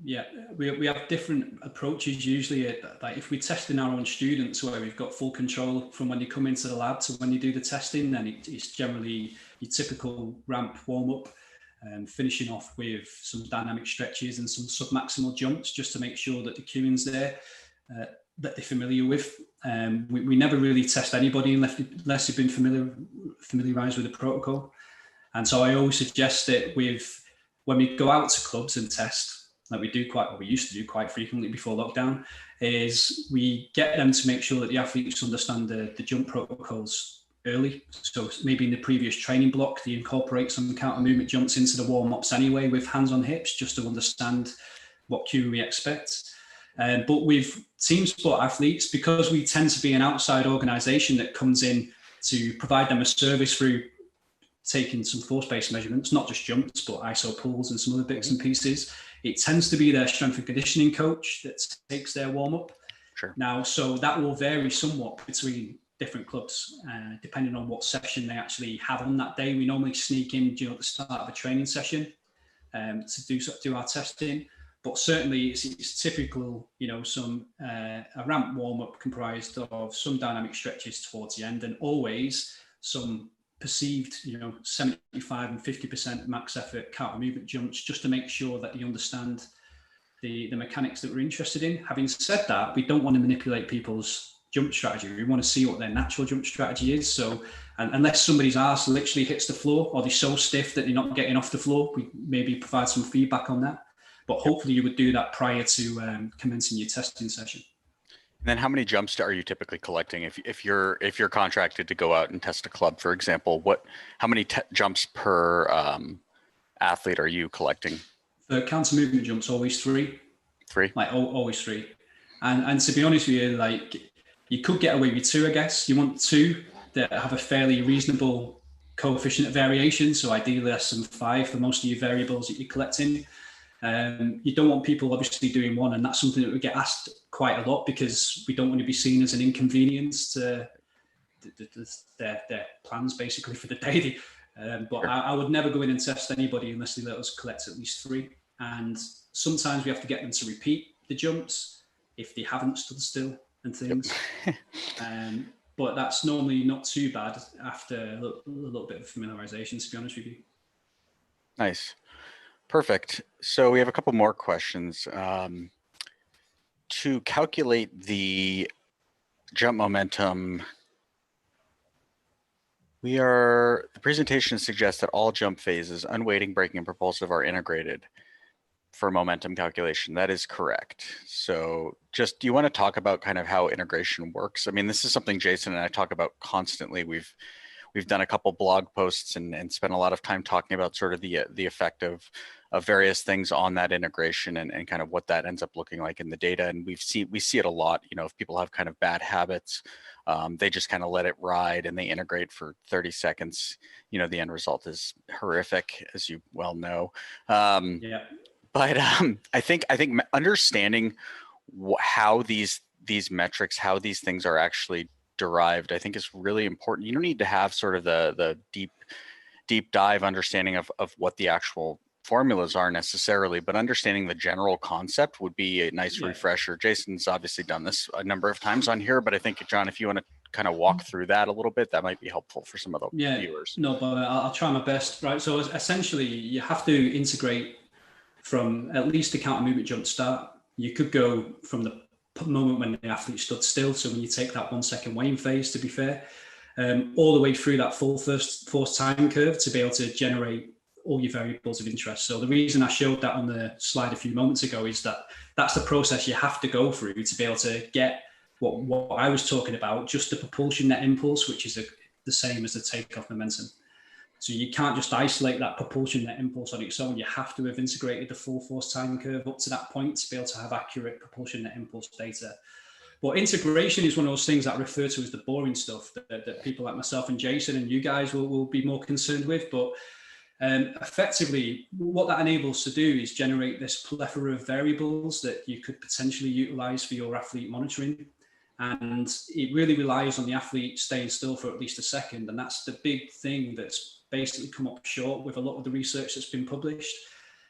Yeah, we have different approaches usually. Like if we're testing our own students where we've got full control from when they come into the lab to when you do the testing, then it's generally your typical ramp warm-up, finishing off with some dynamic stretches and some sub-maximal jumps just to make sure that the cueing's there, that they're familiar with. We never really test anybody unless they've been familiarized with the protocol. And so I always suggest that when we go out to clubs and test, like we used to do quite frequently before lockdown, is we get them to make sure that the athletes understand the jump protocols early. So maybe in the previous training block, they incorporate some counter movement jumps into the warm-ups anyway with hands on hips, just to understand what cue we expect. But with team sport athletes, because we tend to be an outside organization that comes in to provide them a service through taking some force-based measurements, not just jumps, but iso pulls and some other bits and pieces, it tends to be their strength and conditioning coach that takes their warm-up. Sure. Now, so that will vary somewhat between different clubs, depending on what session they actually have on that day. We normally sneak in, at the start of a training session to do our testing. But certainly it's typical, some a ramp warm-up comprised of some dynamic stretches towards the end, and always some perceived, 75 and 50% max effort counter movement jumps, just to make sure that you understand the mechanics that we're interested in. Having said that, we don't want to manipulate people's jump strategy. We want to see what their natural jump strategy is. So unless somebody's arse literally hits the floor, or they're so stiff that they're not getting off the floor, we maybe provide some feedback on that. But hopefully you would do that prior to commencing your testing session. And then how many jumps are you typically collecting if you're contracted to go out and test a club, for example? How many jumps per athlete are you collecting? For counter movement jumps, always three. Like always three. And to be honest with you, like you could get away with two, I guess. You want two that have a fairly reasonable coefficient of variation, so ideally less than 5 for most of your variables that you're collecting. You don't want people obviously doing one, and that's something that we get asked quite a lot, because we don't want to be seen as an inconvenience to their plans basically for the day. But sure. I would never go in and test anybody unless they let us collect at least 3. And sometimes we have to get them to repeat the jumps if they haven't stood still and things. Yep. But that's normally not too bad after a little bit of familiarization, to be honest with you. Nice. Perfect. So we have a couple more questions. To calculate the jump momentum, the presentation suggests that all jump phases, unweighting, braking, and propulsive, are integrated for momentum calculation. That is correct. So do you want to talk about kind of how integration works? I mean, this is something Jason and I talk about constantly. We've done a couple blog posts and spent a lot of time talking about sort of the effect of various things on that integration and kind of what that ends up looking like in the data. And we see it a lot, if people have kind of bad habits, they just kind of let it ride and they integrate for 30 seconds. The end result is horrific, as you well know. Yeah. But I think understanding how these metrics, how these things are actually derived, I think is really important. You don't need to have sort of the deep dive understanding of what the actual formulas are necessarily, but understanding the general concept would be a nice refresher. Jason's obviously done this a number of times on here, but I think, John, if you want to kind of walk through that a little bit, that might be helpful for some of the viewers. No, but I'll try my best. Right. So essentially, you have to integrate from at least the counter movement jump start. You could go from the moment when the athlete stood still, so when you take that 1 second weighing phase, to be fair, all the way through that full first force time curve to be able to generate all your variables of interest. So the reason I showed that on the slide a few moments ago is that that's the process you have to go through to be able to get what I was talking about, just the propulsion net impulse, which is the same as the takeoff momentum. So you can't just isolate that propulsion net impulse on its own. You have to have integrated the full force time curve up to that point to be able to have accurate propulsion net impulse data. But integration is one of those things that I refer to as the boring stuff that people like myself and Jason and you guys will be more concerned with. But effectively, what that enables to do is generate this plethora of variables that you could potentially utilize for your athlete monitoring. And it really relies on the athlete staying still for at least a second. And that's the big thing that's basically come up short with a lot of the research that's been published,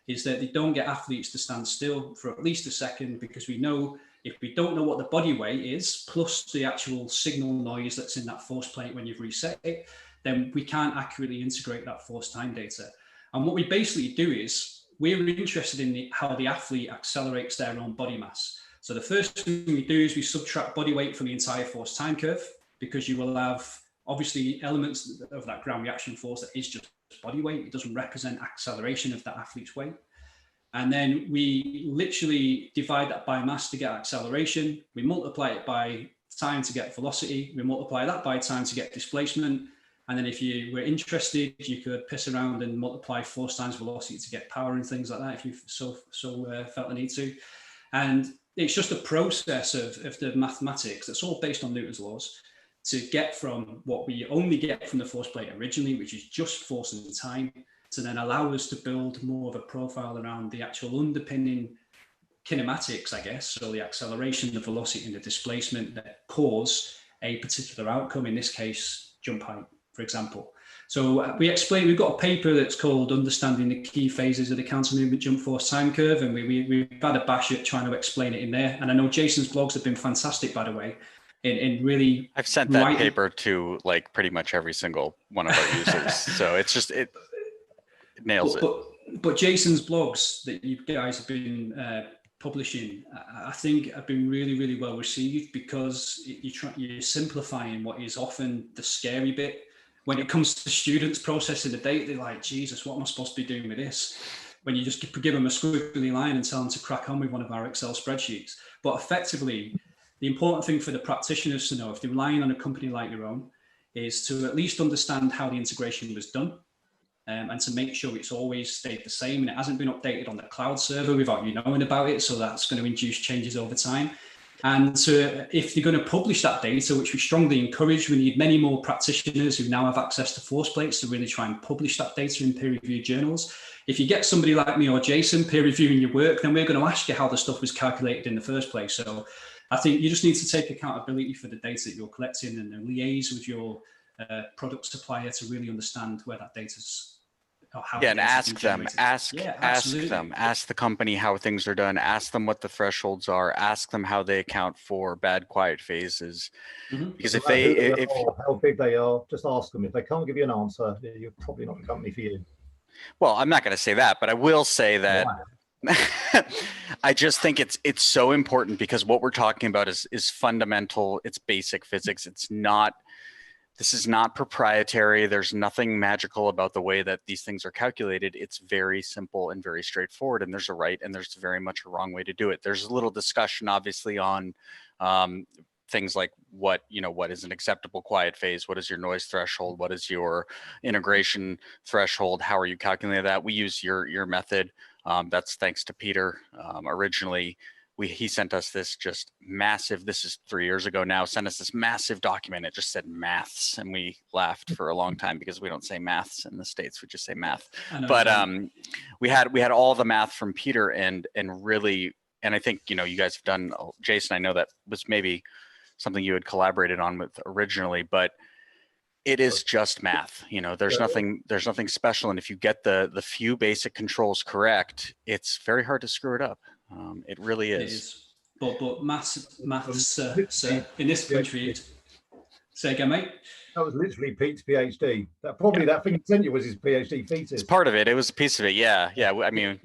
is that they don't get athletes to stand still for at least a second, because we know if we don't know what the body weight is, plus the actual signal noise that's in that force plate when you've reset it, then we can't accurately integrate that force time data. And what we basically do is we're interested in how the athlete accelerates their own body mass. So the first thing we do is we subtract body weight from the entire force time curve, because you will have obviously elements of that ground reaction force that is just body weight. It doesn't represent acceleration of that athlete's weight. And then we literally divide that by mass to get acceleration. We multiply it by time to get velocity. We multiply that by time to get displacement. And then if you were interested, you could piss around and multiply force times velocity to get power and things like that, if you felt the need to. And it's just a process of the mathematics that's all based on Newton's laws to get from what we only get from the force plate originally, which is just force and time, to then allow us to build more of a profile around the actual underpinning kinematics, I guess, so the acceleration, the velocity and the displacement that cause a particular outcome, in this case, jump height, for example. So we've got a paper that's called Understanding the Key Phases of the Counter Movement Jump Force Time Curve, and we've had a bash at trying to explain it in there. And I know Jason's blogs have been fantastic, by the way, in really... I've sent that paper to like pretty much every single one of our users. So it's just, it nails it. But Jason's blogs that you guys have been publishing, I think have been really, really well received, because you're simplifying what is often the scary bit. When it comes to students processing the data, they're like, Jesus, what am I supposed to be doing with this? When you just give them a squiggly line and tell them to crack on with one of our Excel spreadsheets. But effectively, the important thing for the practitioners to know, if they're relying on a company like your own, is to at least understand how the integration was done, and to make sure it's always stayed the same and it hasn't been updated on the cloud server without you knowing about it. So that's going to induce changes over time. And if you're going to publish that data, which we strongly encourage, we need many more practitioners who now have access to force plates to really try and publish that data in peer-reviewed journals. If you get somebody like me or Jason peer-reviewing your work, then we're going to ask you how the stuff was calculated in the first place. So I think you just need to take accountability for the data that you're collecting and then liaise with your product supplier to really understand where that data's. And ask them, ask the company how things are done, ask them what the thresholds are, ask them how they account for bad quiet phases. Mm-hmm. Because if how big they are, just ask them. If they can't give you an answer, you're probably not the company for you. Well, I'm not going to say that, but I will say that I just think it's so important, because what we're talking about is fundamental. It's basic physics. This is not proprietary. There's nothing magical about the way that these things are calculated. It's very simple and very straightforward, and there's a right and there's very much a wrong way to do it. There's a little discussion, obviously, on things like what is an acceptable quiet phase? What is your noise threshold? What is your integration threshold? How are you calculating that? We use your method. That's thanks to Peter. Originally, he sent us this just massive, this is 3 years ago now, sent us this massive document. It just said maths, and we laughed for a long time because we don't say maths in the States, we just say math. But we had all the math from Peter, and really, and I think, you guys have done, Jason, I know that was maybe something you had collaborated on with originally, but it is just math. There's nothing special. And if you get the few basic controls correct, it's very hard to screw it up. It really is. It is. But maths in this country, say again, mate? That was literally Pete's PhD. That thing he sent you was his PhD thesis. It's part of it. It was a piece of it. Yeah. I mean,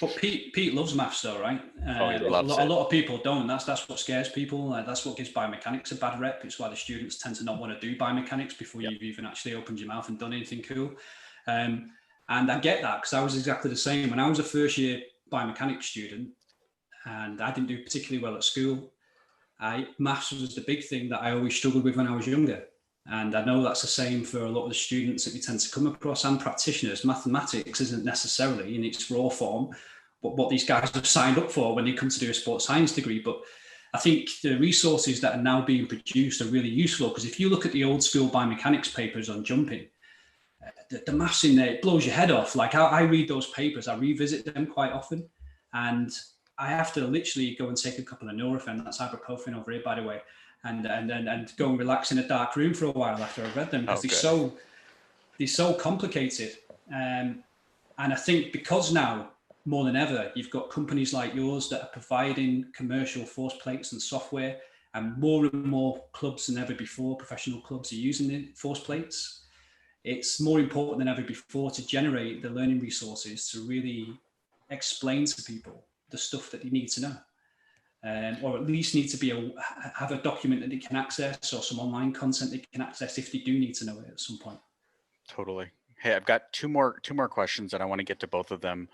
but Pete loves maths, though, right? He loves it. A lot of people don't. That's what scares people. That's what gives biomechanics a bad rep. It's why the students tend to not want to do biomechanics before you've even actually opened your mouth and done anything cool. And I get that, because I was exactly the same. When I was a first year biomechanics student, and I didn't do particularly well at school, maths was the big thing that I always struggled with when I was younger. And I know that's the same for a lot of the students that we tend to come across and practitioners. Mathematics isn't necessarily in its raw form but what these guys have signed up for when they come to do a sports science degree. But I think the resources that are now being produced are really useful, because if you look at the old school biomechanics papers on jumping, the maths in there, it blows your head off. Like I read those papers, I revisit them quite often, and I have to literally go and take a couple of Nurofen, that's ibuprofen over here, by the way, and go and relax in a dark room for a while after I've read them, because they're so complicated. And I think because now, more than ever, you've got companies like yours that are providing commercial force plates and software, and more clubs than ever before, professional clubs are using the force plates. It's more important than ever before to generate the learning resources to really explain to people the stuff that they need to know, or at least need to have a document that they can access, or some online content they can access if they do need to know it at some point. Totally. Hey, I've got two more questions, and I want to get to both of them.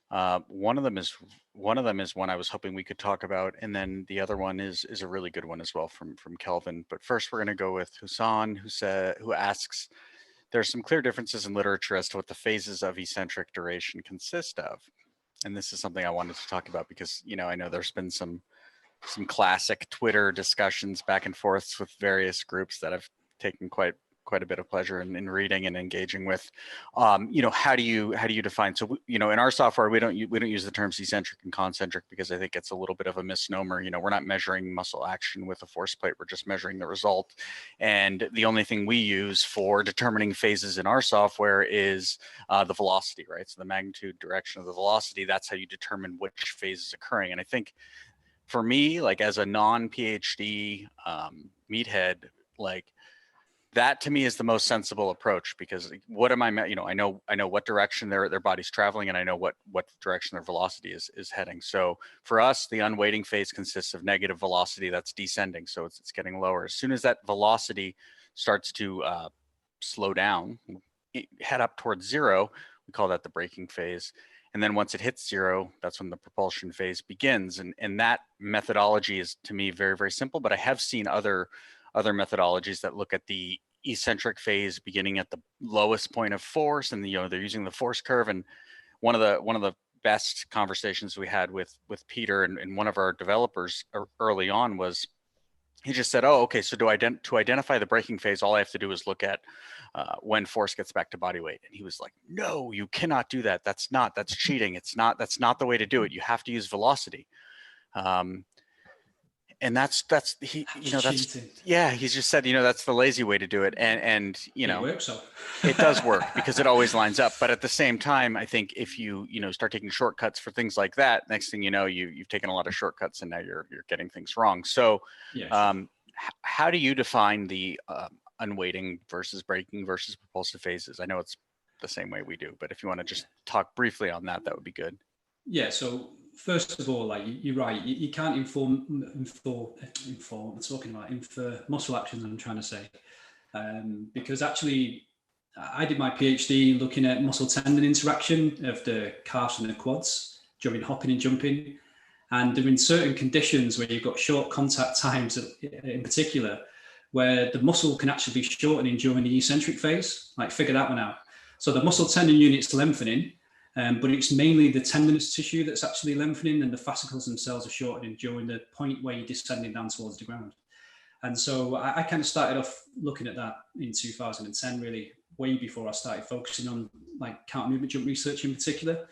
One of them is one I was hoping we could talk about, and then the other one is a really good one as well from Kelvin. But first, we're going to go with Husan, who asks, there are some clear differences in literature as to what the phases of eccentric duration consist of. And this is something I wanted to talk about because, I know there's been some classic Twitter discussions back and forths with various groups that I've taken quite a bit of pleasure in reading and engaging with. How do you define? So, in our software, we don't use the terms eccentric and concentric because I think it's a little bit of a misnomer. We're not measuring muscle action with a force plate. We're just measuring the result. And the only thing we use for determining phases in our software is the velocity, right? So the magnitude, direction of the velocity, that's how you determine which phase is occurring. And I think for me, like as a non-PhD meathead, like that to me is the most sensible approach, because what am I know what direction their body's traveling, and I know what direction their velocity is heading. So for us, the unweighting phase consists of negative velocity that's descending, so it's getting lower. As soon as that velocity starts to slow down, head up towards zero, we call that the braking phase. And then once it hits zero, that's when the propulsion phase begins. And that methodology is, to me, very, very simple. But I have seen other methodologies that look at the eccentric phase beginning at the lowest point of force, and they're using the force curve. And one of the best conversations we had with Peter and one of our developers early on was, he just said, "Oh, okay. So to identify the braking phase, all I have to do is look at when force gets back to body weight." And he was like, "No, you cannot do that. That's cheating. That's not the way to do it. You have to use velocity." And that's he, he's just said, that's the lazy way to do it. And it works. It does work because it always lines up. But at the same time, I think if you start taking shortcuts for things like that, next thing you know, you've taken a lot of shortcuts and now you're getting things wrong. So how do you define the unweighting versus braking versus propulsive phases? I know it's the same way we do, but if you want to just talk briefly on that, that would be good. Yeah. So first of all, like you're right, you can't infer muscle actions, I'm trying to say, because actually I did my PhD looking at muscle tendon interaction of the calves and the quads during hopping and jumping. And there are certain conditions where you've got short contact times in particular, where the muscle can actually be shortening during the eccentric phase. Like, figure that one out. So the muscle tendon unit's lengthening, but it's mainly the tendinous tissue that's actually lengthening, and the fascicles themselves are shortening during the point where you're descending down towards the ground. And so I kind of started off looking at that in 2010, really, way before I started focusing on like counter movement jump research in particular.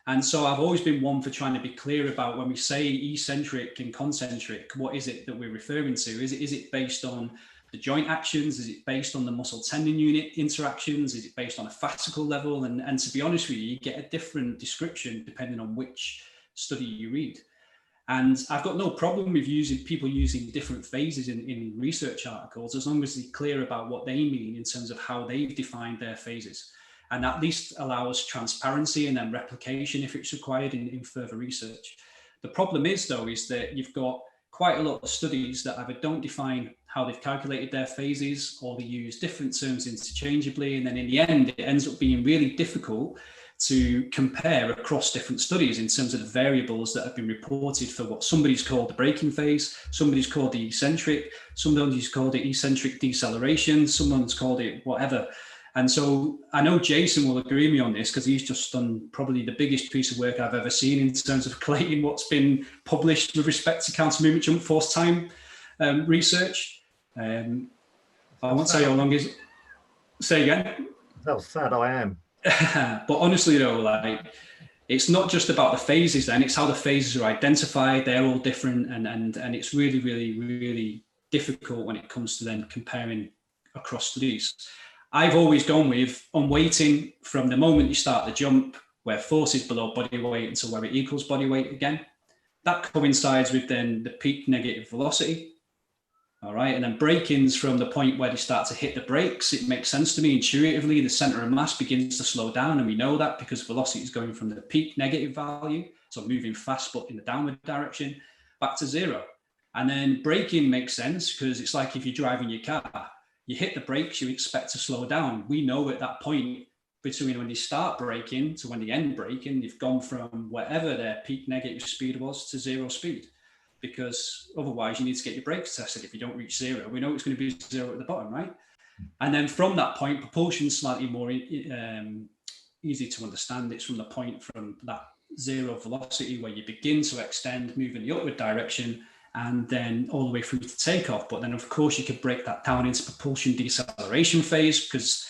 And so I've always been one for trying to be clear about, when we say eccentric and concentric, what is it that we're referring to? Is it based on the joint actions? Is it based on the muscle tendon unit interactions? Is it based on a fascicle level? And to be honest with you, you get a different description depending on which study you read. And I've got no problem with people using different phases in research articles, as long as they're clear about what they mean in terms of how they've defined their phases. And at least allows transparency and then replication if it's required in further research. The problem is, though, is that you've got quite a lot of studies that either don't define how they've calculated their phases, or they use different terms interchangeably. And then in the end, it ends up being really difficult to compare across different studies in terms of the variables that have been reported for what somebody's called the braking phase, somebody's called the eccentric, somebody's called it eccentric deceleration, someone's called it whatever. And so I know Jason will agree with me on this because he's just done probably the biggest piece of work I've ever seen in terms of collating what's been published with respect to counter movement jump force time research. I won't say how long is. Say again. How sad I am. But honestly, though, like, it's not just about the phases. Then it's how the phases are identified. They're all different, and it's really, really, really difficult when it comes to then comparing across studies. I've always gone with unweighting from the moment you start the jump, where force is below body weight until where it equals body weight again. That coincides with then the peak negative velocity. All right, and then break-ins from the point where they start to hit the brakes. It makes sense to me intuitively. The center of mass begins to slow down, and we know that because velocity is going from the peak negative value, so moving fast but in the downward direction, back to zero. And then braking makes sense because it's like if you're driving your car, you hit the brakes, you expect to slow down. We know at that point between when you start braking to when you end braking, you've gone from whatever their peak negative speed was to zero speed, because otherwise you need to get your brakes tested. If you don't reach zero, we know it's going to be zero at the bottom, right? And then from that point, propulsion is slightly more easy to understand. It's from the point from that zero velocity where you begin to extend, move in the upward direction, and then all the way through to takeoff. But then, of course, you could break that down into propulsion deceleration phase, because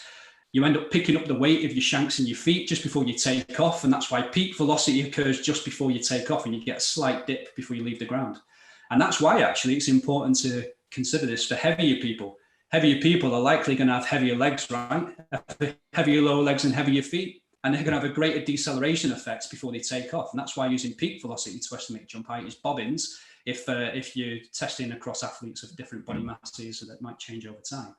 you end up picking up the weight of your shanks and your feet just before you take off. And that's why peak velocity occurs just before you take off, and you get a slight dip before you leave the ground. And that's why actually it's important to consider this for heavier people. Heavier people are likely going to have heavier legs, right? Heavier lower legs and heavier feet. And they're going to have a greater deceleration effects before they take off. And that's why using peak velocity to estimate jump height is bobbins if you're testing across athletes of different body masses, so that might change over time.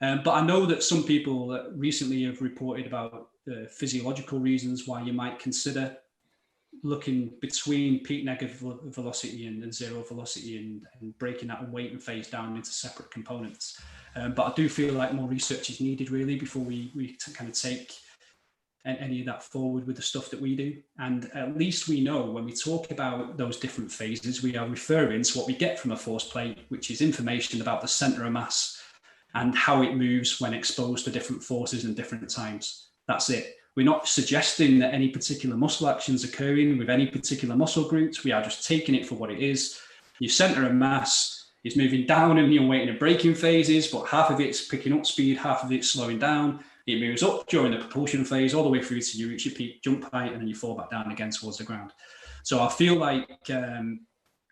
But I know that some people recently have reported about physiological reasons why you might consider looking between peak negative velocity and zero velocity and breaking that weight and phase down into separate components. But I do feel like more research is needed really before we kind of take any of that forward with the stuff that we do. And at least we know when we talk about those different phases, we are referring to what we get from a force plate, which is information about the center of mass and how it moves when exposed to different forces and different times. That's it. We're not suggesting that any particular muscle action is occurring with any particular muscle groups. We are just taking it for what it is. Your center of mass is moving down in the unweighted and braking phases, but half of it's picking up speed, half of it's slowing down. It moves up during the propulsion phase all the way through to you reach your peak jump height, and then you fall back down again towards the ground. So I feel like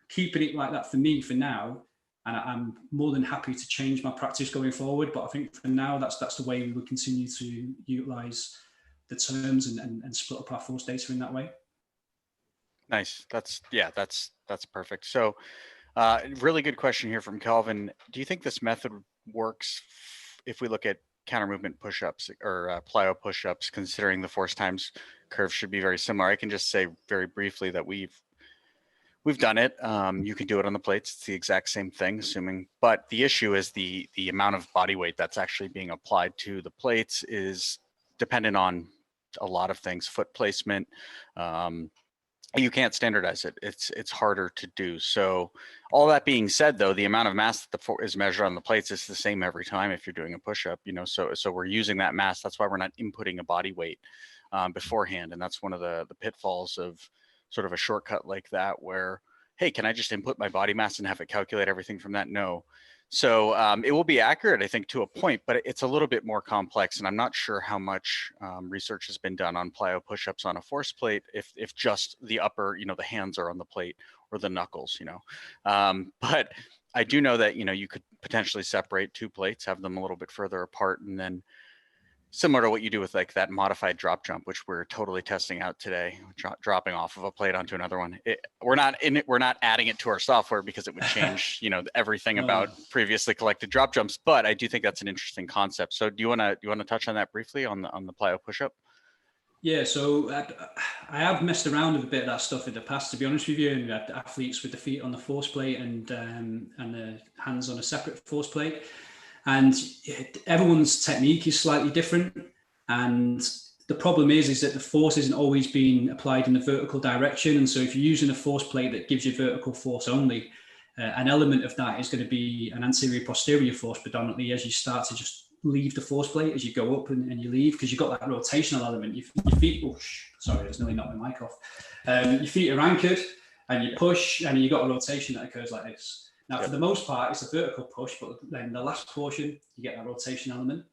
keeping it like that for me for now, and I'm more than happy to change my practice going forward. But I think for now, that's the way we would continue to utilize the terms and split up our force data in that way. Nice. That's perfect. So really good question here from Calvin. Do you think this method works if we look at counter movement push-ups or plyo push-ups, considering the force times curve should be very similar? I can just say very briefly that we've done it. You can do it on the plates. It's the exact same thing, assuming, but the issue is the amount of body weight that's actually being applied to the plates is dependent on a lot of things, foot placement. You can't standardize it. It's harder to do. So all that being said, though, the amount of mass that is measured on the plates is the same every time if you're doing a push-up, so we're using that mass. That's why we're not inputting a body weight beforehand. And that's one of the pitfalls of sort of a shortcut like that, where, hey, can I just input my body mass and have it calculate everything from that? No. So it will be accurate, I think, to a point, but it's a little bit more complex. And I'm not sure how much research has been done on plyo push-ups on a force plate, if just the upper, the hands are on the plate or the knuckles, But I do know that, you could potentially separate two plates, have them a little bit further apart, and then similar to what you do with like that modified drop jump, which we're totally testing out today, dropping off of a plate onto another one. We're not adding it to our software because it would change, everything about previously collected drop jumps. But I do think that's an interesting concept. So do you want to touch on that briefly on the plyo push-up? Yeah, so I have messed around with a bit of that stuff in the past, to be honest with you. And we had athletes with the feet on the force plate and the hands on a separate force plate. And everyone's technique is slightly different. And the problem is that the force isn't always being applied in the vertical direction. And so if you're using a force plate that gives you vertical force only, an element of that is going to be an anterior posterior force predominantly as you start to just leave the force plate as you go up and you leave, because you've got that rotational element. Your feet, sorry, there's nearly knocked my mic off. Your feet are anchored and you push, and you've got a rotation that occurs like this. Now, for the most part, it's a vertical push, but then the last portion, you get that rotation element.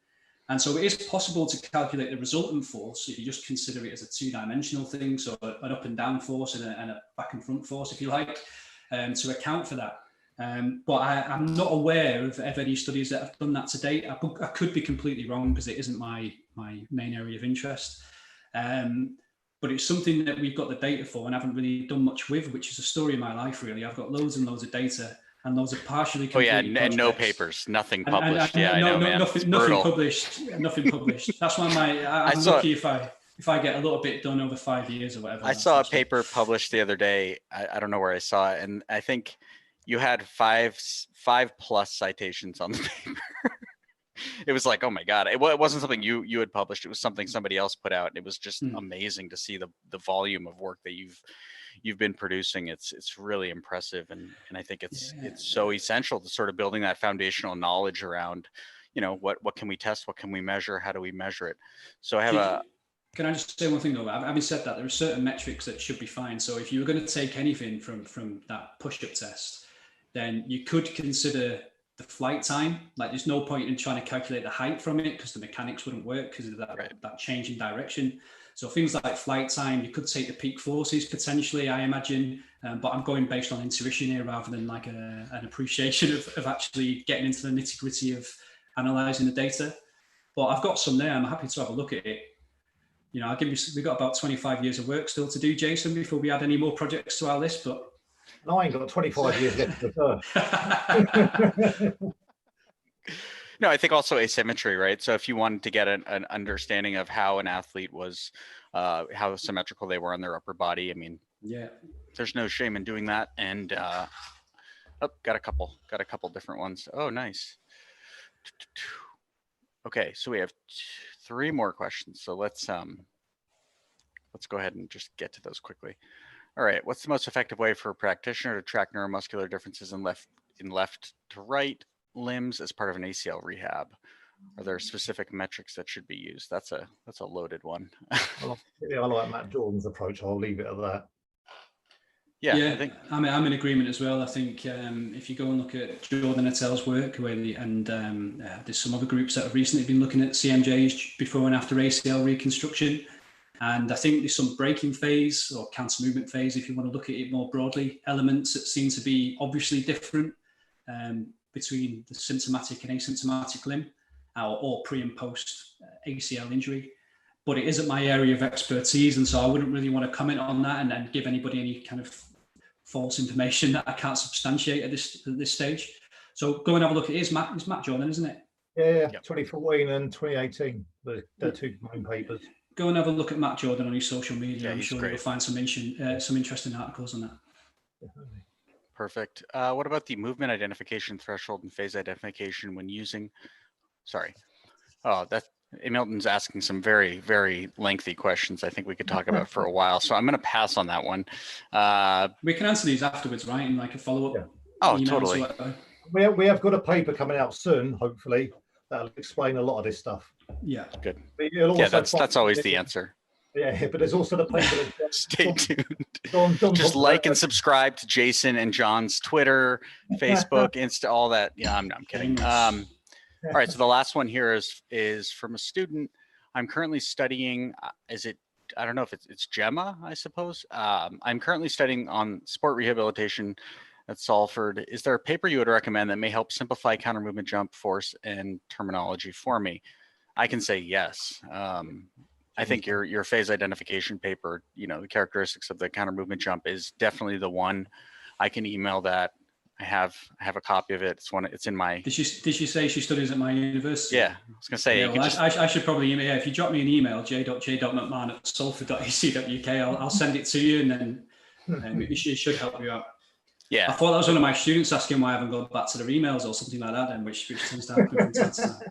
And so it is possible to calculate the resultant force if you just consider it as a two-dimensional thing, so an up and down force and a back and front force, if you like, to account for that. But I'm not aware of any studies that have done that to date. I could be completely wrong because it isn't my main area of interest. But it's something that we've got the data for and haven't really done much with, which is a story of my life, really. I've got loads and loads of data, and those are partially completed and no papers, nothing published. I know, man. Nothing published. Nothing published. That's why I'm lucky if I get a little bit done over 5 years or whatever. I saw a paper published the other day. I don't know where I saw it, and I think you had five plus citations on the paper. It was like, oh my God. It wasn't something you had published. It was something somebody else put out. It was just amazing to see the volume of work that you've been producing. It's really impressive. And I think it's so essential to sort of building that foundational knowledge around, what can we test? What can we measure? How do we measure it? So I have Can I just say one thing though? Having said that, there are certain metrics that should be fine. So if you were going to take anything from that push-up test, then you could consider the flight time. Like, there's no point in trying to calculate the height from it because the mechanics wouldn't work because of that change in direction. So things like flight time, you could take the peak forces potentially, I imagine, but I'm going based on intuition here rather than like an appreciation of actually getting into the nitty gritty of analysing the data. But I've got some there. I'm happy to have a look at it. We've got about 25 years of work still to do, Jason, before we add any more projects to our list, but I ain't got 25 years left to serve. No, I think also asymmetry, right? So if you wanted to get an understanding of how an athlete was, how symmetrical they were on their upper body, I mean, there's no shame in doing that. And got a couple different ones. Oh, nice. Okay, so we have 3 more questions. So let's go ahead and just get to those quickly. All right, what's the most effective way for a practitioner to track neuromuscular differences in left to right limbs as part of an ACL rehab? Are there specific metrics that should be used? That's a loaded one. I like Matt Jordan's approach. I'll leave it at that. Yeah, I think I'm in agreement as well. I think if you go and look at Jordan et al.'s work, there's some other groups that have recently been looking at CMJs before and after ACL reconstruction. And I think there's some braking phase or counter movement phase, if you want to look at it more broadly, elements that seem to be obviously different between the symptomatic and asymptomatic limb or pre and post ACL injury. But it isn't my area of expertise. And so I wouldn't really want to comment on that and give anybody any kind of false information that I can't substantiate at this stage. So go and have a look at it. It's Matt Jordan, isn't it? Yeah, 2014 and 2018, the 2 main papers. Go and have a look at Matt Jordan on his social media. I'm sure great. you'll find some interesting articles on that. Definitely. Perfect. What about the movement identification threshold and phase identification when using? Sorry. Oh, Milton's asking some very, very lengthy questions I think we could talk about for a while. So I'm going to pass on that one. We can answer these afterwards, right? In like a follow-up. Yeah. Oh, totally. We have got a paper coming out soon, hopefully, that'll explain a lot of this stuff. Yeah. Good. Yeah, that's always the answer. Yeah, but there's also the paper. Stay tuned. Just like and subscribe to Jason and John's Twitter, Facebook, Insta, all that. Yeah, I'm kidding. All right, so the last one here is from a student. I'm currently studying. I don't know if it's Gemma, I suppose. I'm currently studying on sport rehabilitation at Salford. Is there a paper you would recommend that may help simplify counter movement jump force and terminology for me? I can say yes. I think your phase identification paper, the characteristics of the counter movement jump is definitely the one. I can email that. I have a copy of it. It's in my. Did she say she studies at my university? Yeah, I was gonna say. Yeah, I should probably email. Yeah, if you drop me an email, j.mcmahon@salford.ac.uk, I'll send it to you, and then it should help you out. Yeah. I thought that was one of my students asking why I haven't gone back to their emails or something like that, and which tends to happen from time to time.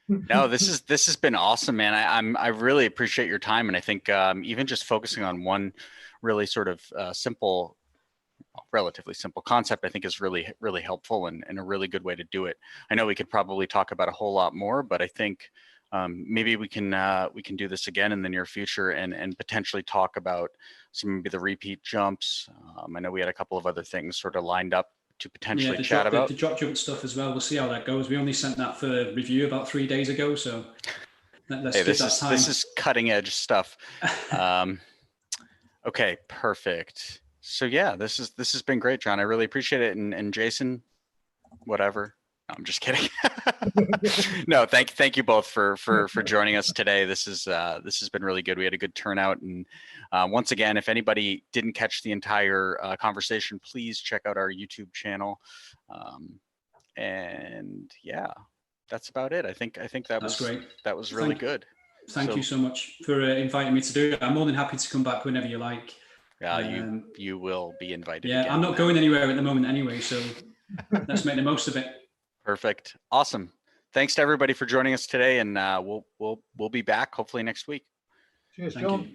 No, this has been awesome, man. I really appreciate your time, and I think even just focusing on one really sort of simple relatively simple concept, I think is really, really helpful and a really good way to do it. I know we could probably talk about a whole lot more, but I think maybe we can do this again in the near future and potentially talk about some maybe the repeat jumps. I know we had a couple of other things sort of lined up to potentially chat about. The drop jump stuff as well. We'll see how that goes. We only sent that for review about 3 days ago, so let's give that time. This is cutting edge stuff. Okay, perfect. So yeah, this has been great, John. I really appreciate it. And Jason, whatever. No, I'm just kidding. No, thank you both for joining us today. This has been really good. We had a good turnout, and once again, if anybody didn't catch the entire conversation, please check out our YouTube channel. And yeah, that's about it. I think that was great. That was really good. Thank you so much for inviting me to do it. I'm more than happy to come back whenever you like. You will be invited. Yeah, again. I'm not going anywhere at the moment anyway, so let's make the most of it. Perfect. Awesome. Thanks to everybody for joining us today, and we'll be back hopefully next week. Cheers, John.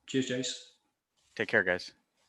Cheers, Jace. Take care, guys.